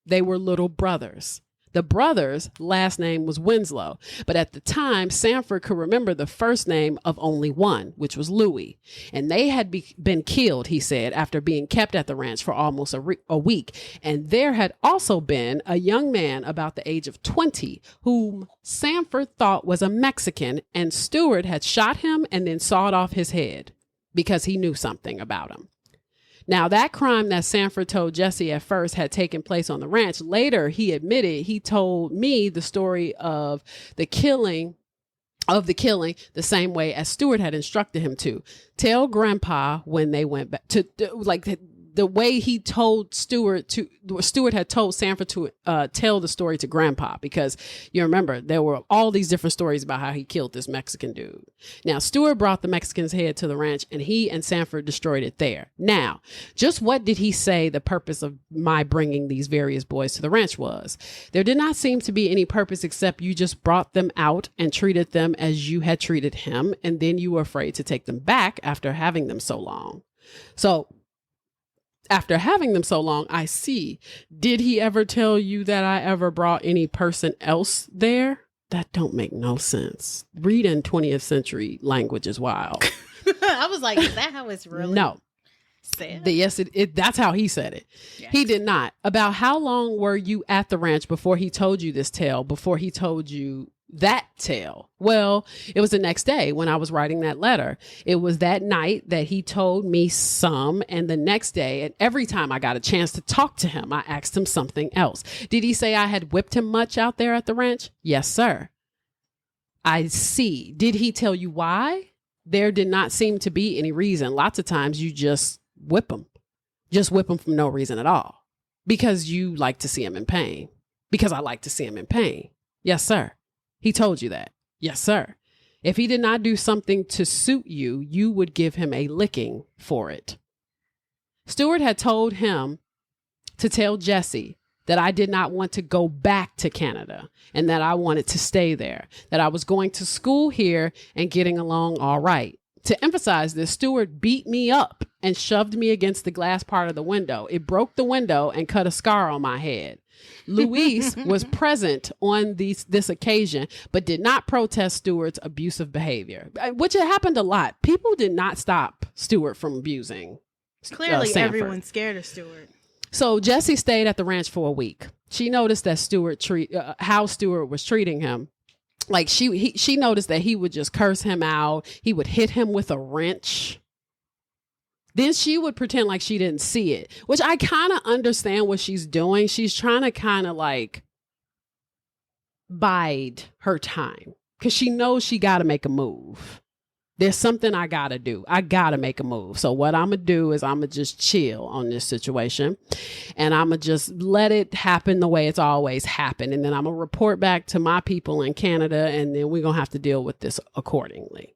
They were little brothers. The brother's last name was Winslow, but at the time, Sanford could remember the first name of only one, which was Louis. And they had been killed, he said, after being kept at the ranch for almost a week. And there had also been a young man about the age of 20 whom Sanford thought was a Mexican, and Stewart had shot him and then sawed off his head because he knew something about him. Now, that crime that Sanford told Jesse at first had taken place on the ranch. Later, he admitted he told me the story of the killing the same way as Stewart had instructed him to. Tell Grandpa when they went back to like the way he told Stewart had told Sanford to tell the story to Grandpa, because you remember there were all these different stories about how he killed this Mexican dude. Now, Stewart brought the Mexican's head to the ranch and he and Sanford destroyed it there. Now, just what did he say the purpose of my bringing these various boys to the ranch was? There did not seem to be any purpose except you just brought them out and treated them as you had treated him, and then you were afraid to take them back after having them so long. So, after having them so long, I see. Did he ever tell you that I ever brought any person else there? That don't make no sense. Reading 20th century language is wild. I was like, is that how it's really said? Yes, that's how he said it. Yes. He did not. About how long were you at the ranch before he told you this tale, before he told you that tale? Well, it was the next day when I was writing that letter. It was that night that he told me some, and the next day, and every time I got a chance to talk to him, I asked him something else. Did he say I had whipped him much out there at the ranch? Yes, sir. I see. Did he tell you why? There did not seem to be any reason. Lots of times you just whip them. Just whip them for no reason at all. Because you like to see him in pain. Because I like to see him in pain. Yes, sir. He told you that. Yes, sir. If he did not do something to suit you, you would give him a licking for it. Stewart had told him to tell Jesse that I did not want to go back to Canada and that I wanted to stay there, that I was going to school here and getting along all right. To emphasize this, Stewart beat me up and shoved me against the glass part of the window. It broke the window and cut a scar on my head. Luis was present on this occasion, but did not protest Stewart's abusive behavior, which had happened a lot. People did not stop Stewart from abusing. Clearly, everyone's scared of Stewart. So Jessie stayed at the ranch for a week. She noticed that how Stewart was treating him. Like she noticed that he would just curse him out. He would hit him with a wrench. Then she would pretend like she didn't see it, which I kind of understand what she's doing. She's trying to kind of like bide her time because she knows she got to make a move. there's something I gotta do. I gotta make a move. So what I'm gonna do is I'm gonna just chill on this situation, and I'm gonna just let it happen the way it's always happened. And then I'm gonna report back to my people in Canada, and then we're gonna have to deal with this accordingly.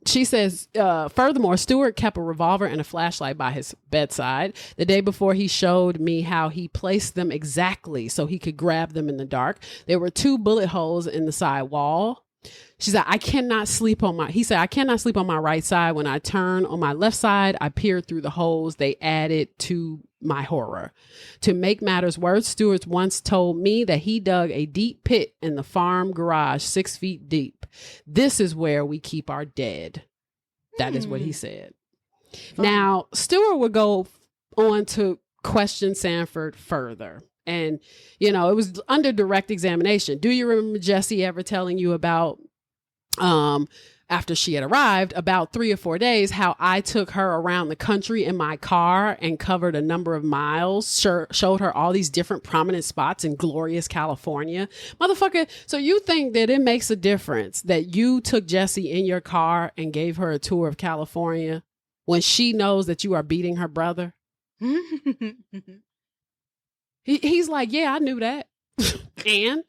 She says, furthermore, Stewart kept a revolver and a flashlight by his bedside. The day before, he showed me how he placed them exactly so he could grab them in the dark. There were 2 bullet holes in the side wall. She said, I cannot sleep on my right side. When I turn on my left side, I peered through the holes they added to my horror. To make matters worse, Stewart once told me that he dug a deep pit in the farm garage 6 feet deep. This is where we keep our dead. That is what he said. Fun. Now, Stewart would go on to question Sanford further. And, you know, it was under direct examination. Do you remember Jesse ever telling you about, after she had arrived, about 3 or 4 days, how I took her around the country in my car and covered a number of miles, showed her all these different prominent spots in glorious California? Motherfucker, so you think that it makes a difference that you took Jessie in your car and gave her a tour of California when she knows that you are beating her brother? He's like, yeah, I knew that. And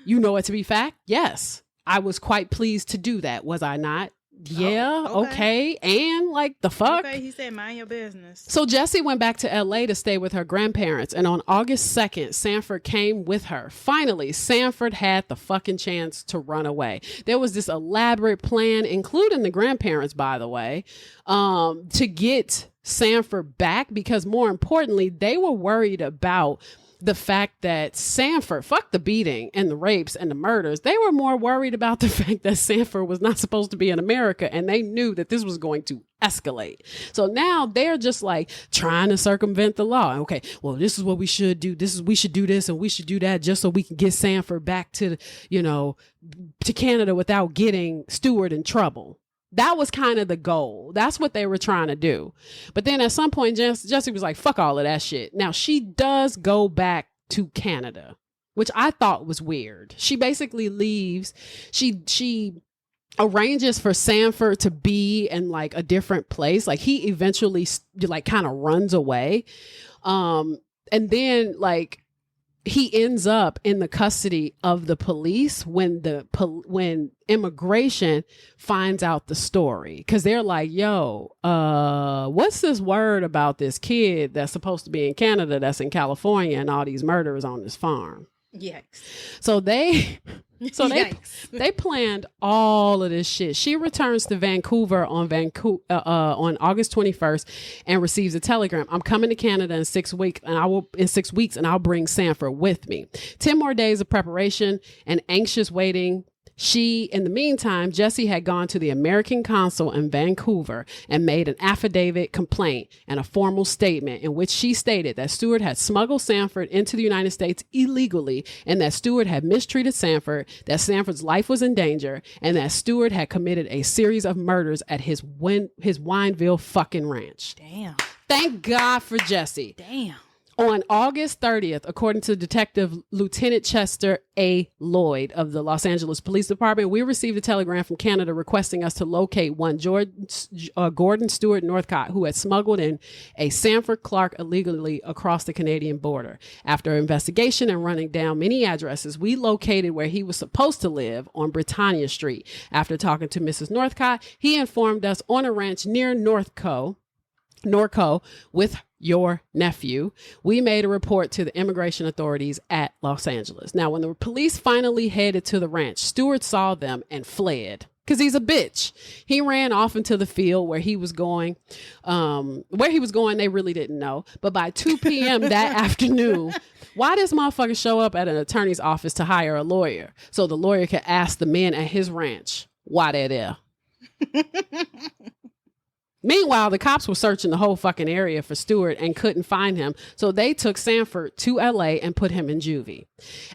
you know it to be fact? Yes. I was quite pleased to do that, was I not? Yeah, okay. And like, the fuck? Okay, he said, mind your business. So Jessie went back to LA to stay with her grandparents. And on August 2nd, Sanford came with her. Finally, Sanford had the fucking chance to run away. There was this elaborate plan, including the grandparents, by the way, to get Sanford back, because more importantly, they were worried about the fact that Sanford, fuck the beating and the rapes and the murders, they were more worried about the fact that Sanford was not supposed to be in America, and they knew that this was going to escalate. So now they're just like trying to circumvent the law. Okay, well, this is what we should do. We should do this and we should do that just so we can get Sanford back to, you know, to Canada without getting Stewart in trouble. That was kind of the goal. That's what they were trying to do. But then at some point, Jessie was like, fuck all of that shit. Now, she does go back to Canada, which I thought was weird. She basically leaves. She arranges for Sanford to be in like a different place. Like, he eventually like kind of runs away. And then like, he ends up in the custody of the police when immigration finds out the story, because they're like, yo, what's this word about this kid that's supposed to be in Canada that's in California and all these murders on this farm? Yikes. So they planned all of this shit. She returns to Vancouver on August 21st and receives a telegram. I'm coming to Canada in 6 weeks, and I'll bring Sanford with me. 10 more days of preparation and anxious waiting. In the meantime, Jessie had gone to the American consul in Vancouver and made an affidavit complaint and a formal statement in which she stated that Stewart had smuggled Sanford into the United States illegally, and that Stewart had mistreated Sanford, that Sanford's life was in danger, and that Stewart had committed a series of murders at his Wineville fucking ranch. Damn. Thank God for Jessie. Damn. On August 30th, according to Detective Lieutenant Chester A. Lloyd of the Los Angeles Police Department, we received a telegram from Canada requesting us to locate one Gordon Stewart Northcott, who had smuggled in a Sanford Clark illegally across the Canadian border. After investigation and running down many addresses, we located where he was supposed to live on Britannia Street. After talking to Mrs. Northcott, he informed us on a ranch near Norco with your nephew. We made a report to the immigration authorities at Los Angeles. Now, when the police finally headed to the ranch, Stewart saw them and fled. Because he's a bitch. He ran off into the field where he was going. Where he was going, they really didn't know. But by 2 p.m. that afternoon, why does motherfucker show up at an attorney's office to hire a lawyer? So the lawyer could ask the men at his ranch why they're there. Meanwhile, the cops were searching the whole fucking area for Stewart and couldn't find him, so they took Sanford to LA and put him in juvie.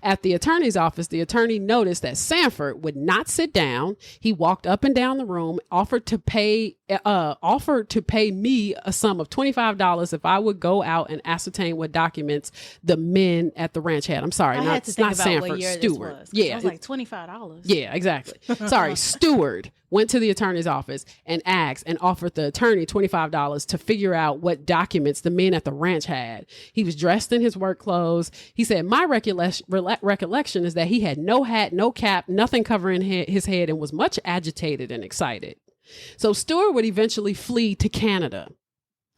At the attorney's office, the attorney noticed that Sanford would not sit down. He walked up and down the room, offered to pay offered to pay me a sum of $25 if I would go out and ascertain what documents the men at the ranch had. I'm sorry, I had to think about Sanford, what year Stewart. this was. Yeah, I was like $25. Yeah, exactly. Sorry, Stewart went to the attorney's office and asked and offered the attorney $25 to figure out what documents the men at the ranch had. He was dressed in his work clothes. He said, my recollection is that he had no hat, no cap, nothing covering his head, and was much agitated and excited. So Stewart would eventually flee to Canada.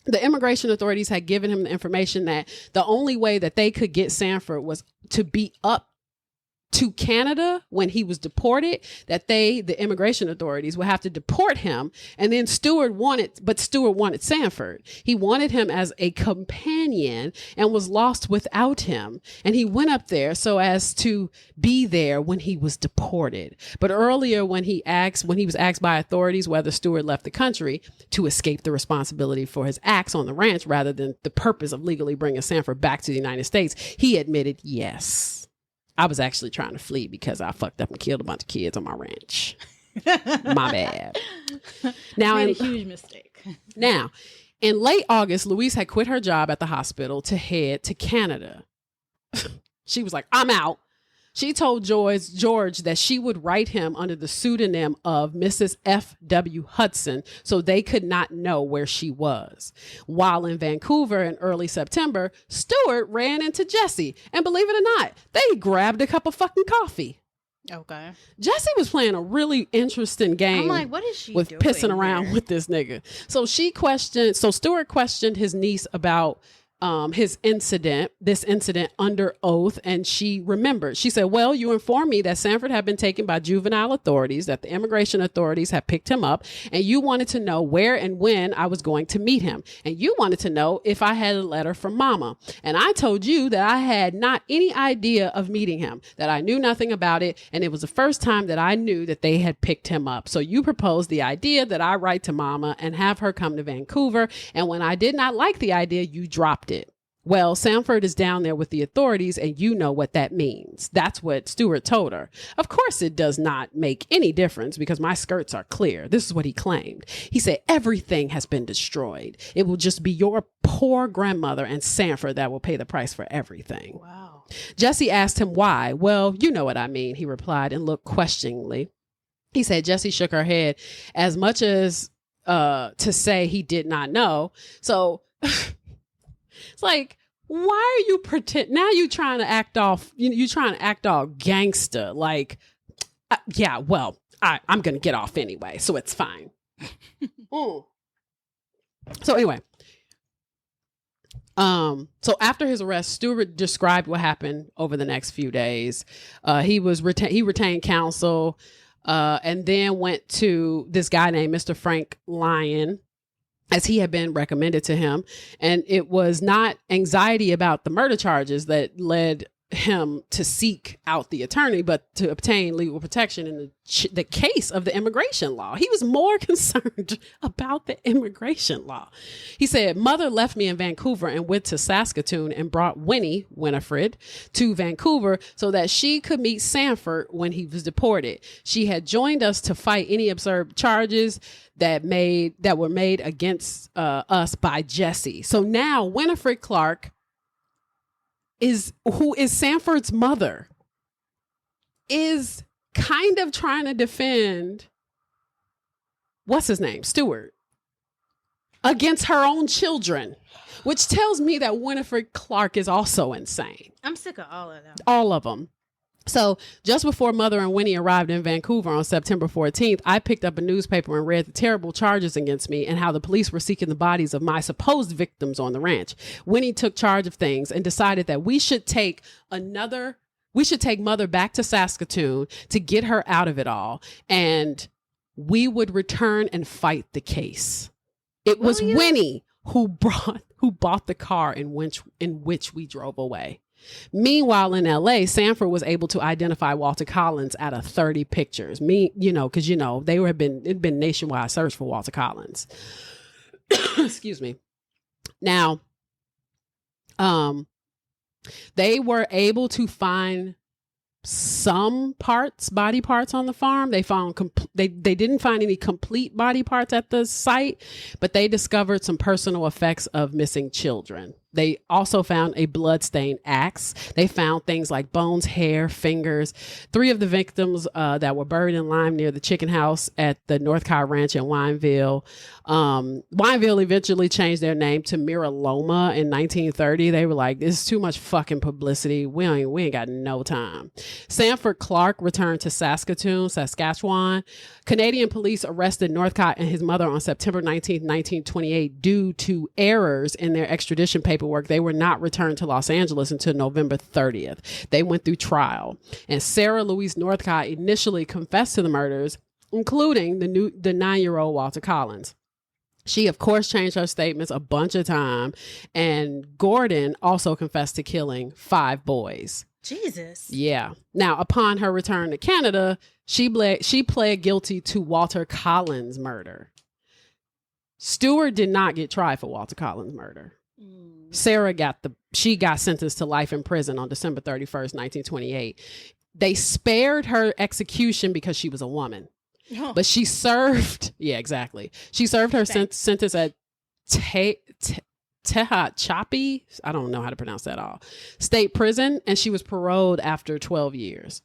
The immigration authorities had given him the information that the only way that they could get Sanford was to be up to Canada when he was deported, that the immigration authorities would have to deport him. And then Stewart wanted Sanford. He wanted him as a companion and was lost without him. And he went up there so as to be there when he was deported. But earlier when he was asked by authorities whether Stewart left the country to escape the responsibility for his acts on the ranch rather than the purpose of legally bringing Sanford back to the United States, he admitted, yes, I was actually trying to flee because I fucked up and killed a bunch of kids on my ranch. My bad. Now, made a huge mistake. Now, in late August, Louise had quit her job at the hospital to head to Canada. She was like, I'm out. She told George that she would write him under the pseudonym of Mrs. F.W. Hudson so they could not know where she was. While in Vancouver in early September, Stewart ran into Jesse. And believe it or not, they grabbed a cup of fucking coffee. Okay. Jesse was playing a really interesting game. I'm like, what is she with doing pissing around here? with this nigga? So Stewart questioned his niece about this incident under oath, and she remembered. She said, well, you informed me that Sanford had been taken by juvenile authorities, that the immigration authorities had picked him up, and you wanted to know where and when I was going to meet him. And you wanted to know if I had a letter from Mama. And I told you that I had not any idea of meeting him, that I knew nothing about it, and it was the first time that I knew that they had picked him up. So you proposed the idea that I write to Mama and have her come to Vancouver, and when I did not like the idea, you dropped it. Well, Sanford is down there with the authorities, and you know what that means. That's what Stewart told her. Of course, it does not make any difference because my skirts are clear. This is what he claimed. He said, everything has been destroyed. It will just be your poor grandmother and Sanford that will pay the price for everything. Wow. Jesse asked him why. Well, you know what I mean, he replied and looked questioningly. He said Jesse shook her head as much as to say he did not know. So it's like, why are you now you trying to act off, you trying to act all gangster. Like, yeah, well, I'm going to get off anyway, so it's fine. So anyway, so after his arrest, Stewart described what happened over the next few days. He retained counsel, and then went to this guy named Mr. Frank Lyon, as he had been recommended to him. And it was not anxiety about the murder charges that led him to seek out the attorney, but to obtain legal protection in the case of the immigration law. He was more concerned about the immigration law. He said, Mother left me in Vancouver and went to Saskatoon and brought Winifred to Vancouver so that she could meet Sanford when he was deported. She had joined us to fight any absurd charges that were made against us by Jesse. So now Winifred Clark, who is Sanford's mother, is kind of trying to defend Stewart against her own children, which tells me that Winifred Clark is also insane. I'm sick of all of them. All of them. So just before Mother and Winnie arrived in Vancouver on September 14th, I picked up a newspaper and read the terrible charges against me and how the police were seeking the bodies of my supposed victims on the ranch. Winnie took charge of things and decided that we should take Mother back to Saskatoon to get her out of it all. And we would return and fight the case. It was Winnie who bought the car in which we drove away. Meanwhile, in LA, Sanford was able to identify Walter Collins out of 30 pictures. Because it'd been nationwide search for Walter Collins. Excuse me. Now, they were able to find some body parts on the farm. They found they didn't find any complete body parts at the site, but they discovered some personal effects of missing children. They also found a bloodstained axe. They found things like bones, hair, fingers. 3 of the victims that were buried in lime near the chicken house at the Northcott Ranch in Wineville. Wineville eventually changed their name to Miraloma in 1930. They were like, this is too much fucking publicity. We ain't got no time. Sanford Clark returned to Saskatchewan. Canadian police arrested Northcott and his mother on September 19, 1928 due to errors in their extradition paperwork. They were not returned to Los Angeles until November 30th. They went through trial. And Sarah Louise Northcott initially confessed to the murders, including the 9-year-old Walter Collins. She, of course, changed her statements a bunch of times. And Gordon also confessed to killing 5 boys. Jesus. Yeah. Now, upon her return to Canada, she pled guilty to Walter Collins' murder. Stewart did not get tried for Walter Collins' murder. Sarah got sentenced to life in prison on December 31st, 1928. They spared her execution because she was a woman. Oh. But she served, she served her sentence at Tehachapi, I don't know how to pronounce that all, state prison, and she was paroled after 12 years.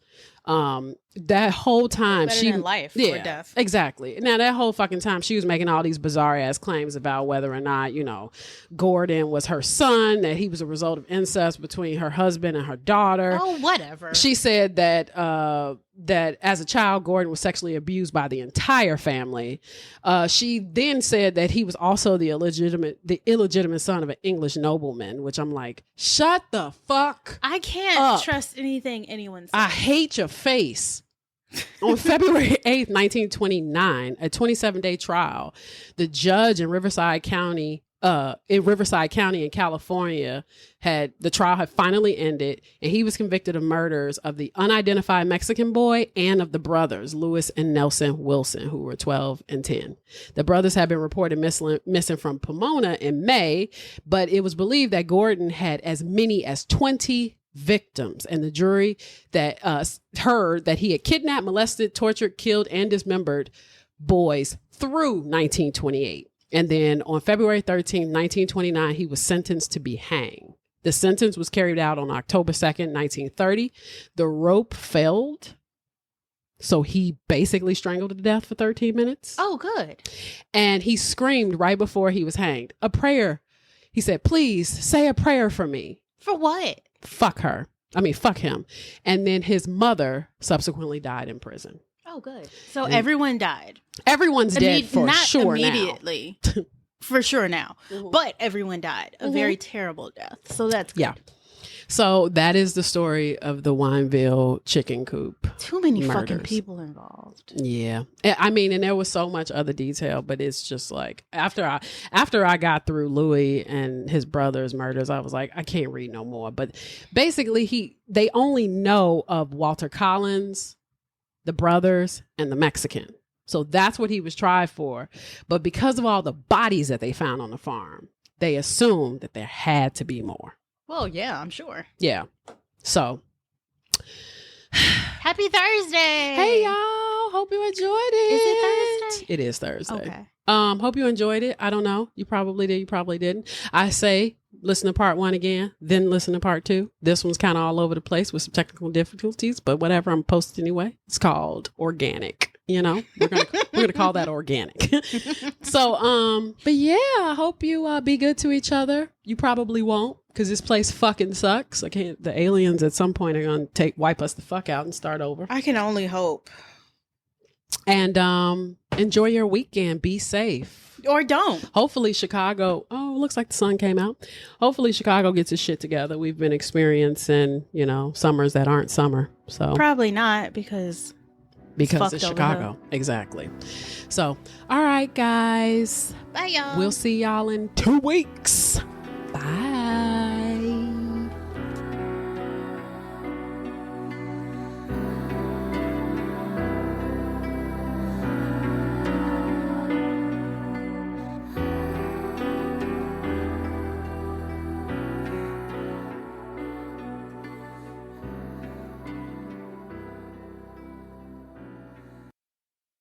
That whole time better than life or death. Exactly. Now that whole fucking time she was making all these bizarre ass claims about whether or not, Gordon was her son, that he was a result of incest between her husband and her daughter. Oh, whatever. She said that that as a child Gordon was sexually abused by the entire family. She then said that he was also the illegitimate son of an English nobleman, which I'm like, shut the fuck I can't trust anything anyone says. I hate your face. On February 8th, 1929, a 27-day trial, the judge in Riverside County in California the trial had finally ended, and he was convicted of murders of the unidentified Mexican boy and of the brothers, Lewis and Nelson Wilson, who were 12 and 10. The brothers had been reported missing from Pomona in May, but it was believed that Gordon had as many as 20 victims, and the jury that heard that he had kidnapped, molested, tortured, killed, and dismembered boys through 1928. And then on February 13, 1929, he was sentenced to be hanged. The sentence was carried out on October 2nd, 1930. The rope failed, so he basically strangled to death for 13 minutes. Oh, good. And he screamed right before he was hanged, a prayer. He said, please say a prayer for me. For what? Fuck him. And then his mother subsequently died in prison. Oh, good. So everyone died. Everyone's dead for sure immediately. Now. For sure now. Mm-hmm. But everyone died. A very terrible death. So that's good. Yeah. So that is the story of the Wineville chicken coop. Too many murders. Fucking people involved. Yeah. I mean, and there was so much other detail, but it's just like after I got through Louis and his brother's murders, I was like, I can't read no more. But basically they only know of Walter Collins, the brothers, and the Mexican. So that's what he was tried for. But because of all the bodies that they found on the farm, they assumed that there had to be more. Well, yeah, I'm sure. Yeah. So. Happy Thursday. Hey, y'all. Hope you enjoyed it. Is it Thursday? It is Thursday. Okay. Hope you enjoyed it. I don't know. You probably did. You probably didn't. I say listen to part 1 again, then listen to part 2. This one's kind of all over the place with some technical difficulties, but whatever. I'm posted anyway. It's called organic. We're gonna call that organic. So, but yeah, I hope you be good to each other. You probably won't, because this place fucking sucks. The aliens at some point are gonna wipe us the fuck out and start over. I can only hope. And enjoy your weekend. Be safe. Or don't. Hopefully Chicago, it looks like the sun came out. Hopefully Chicago gets its shit together. We've been experiencing, summers that aren't summer. So probably not because it's Chicago. Exactly. So, all right, guys. Bye, y'all. We'll see y'all in 2 weeks.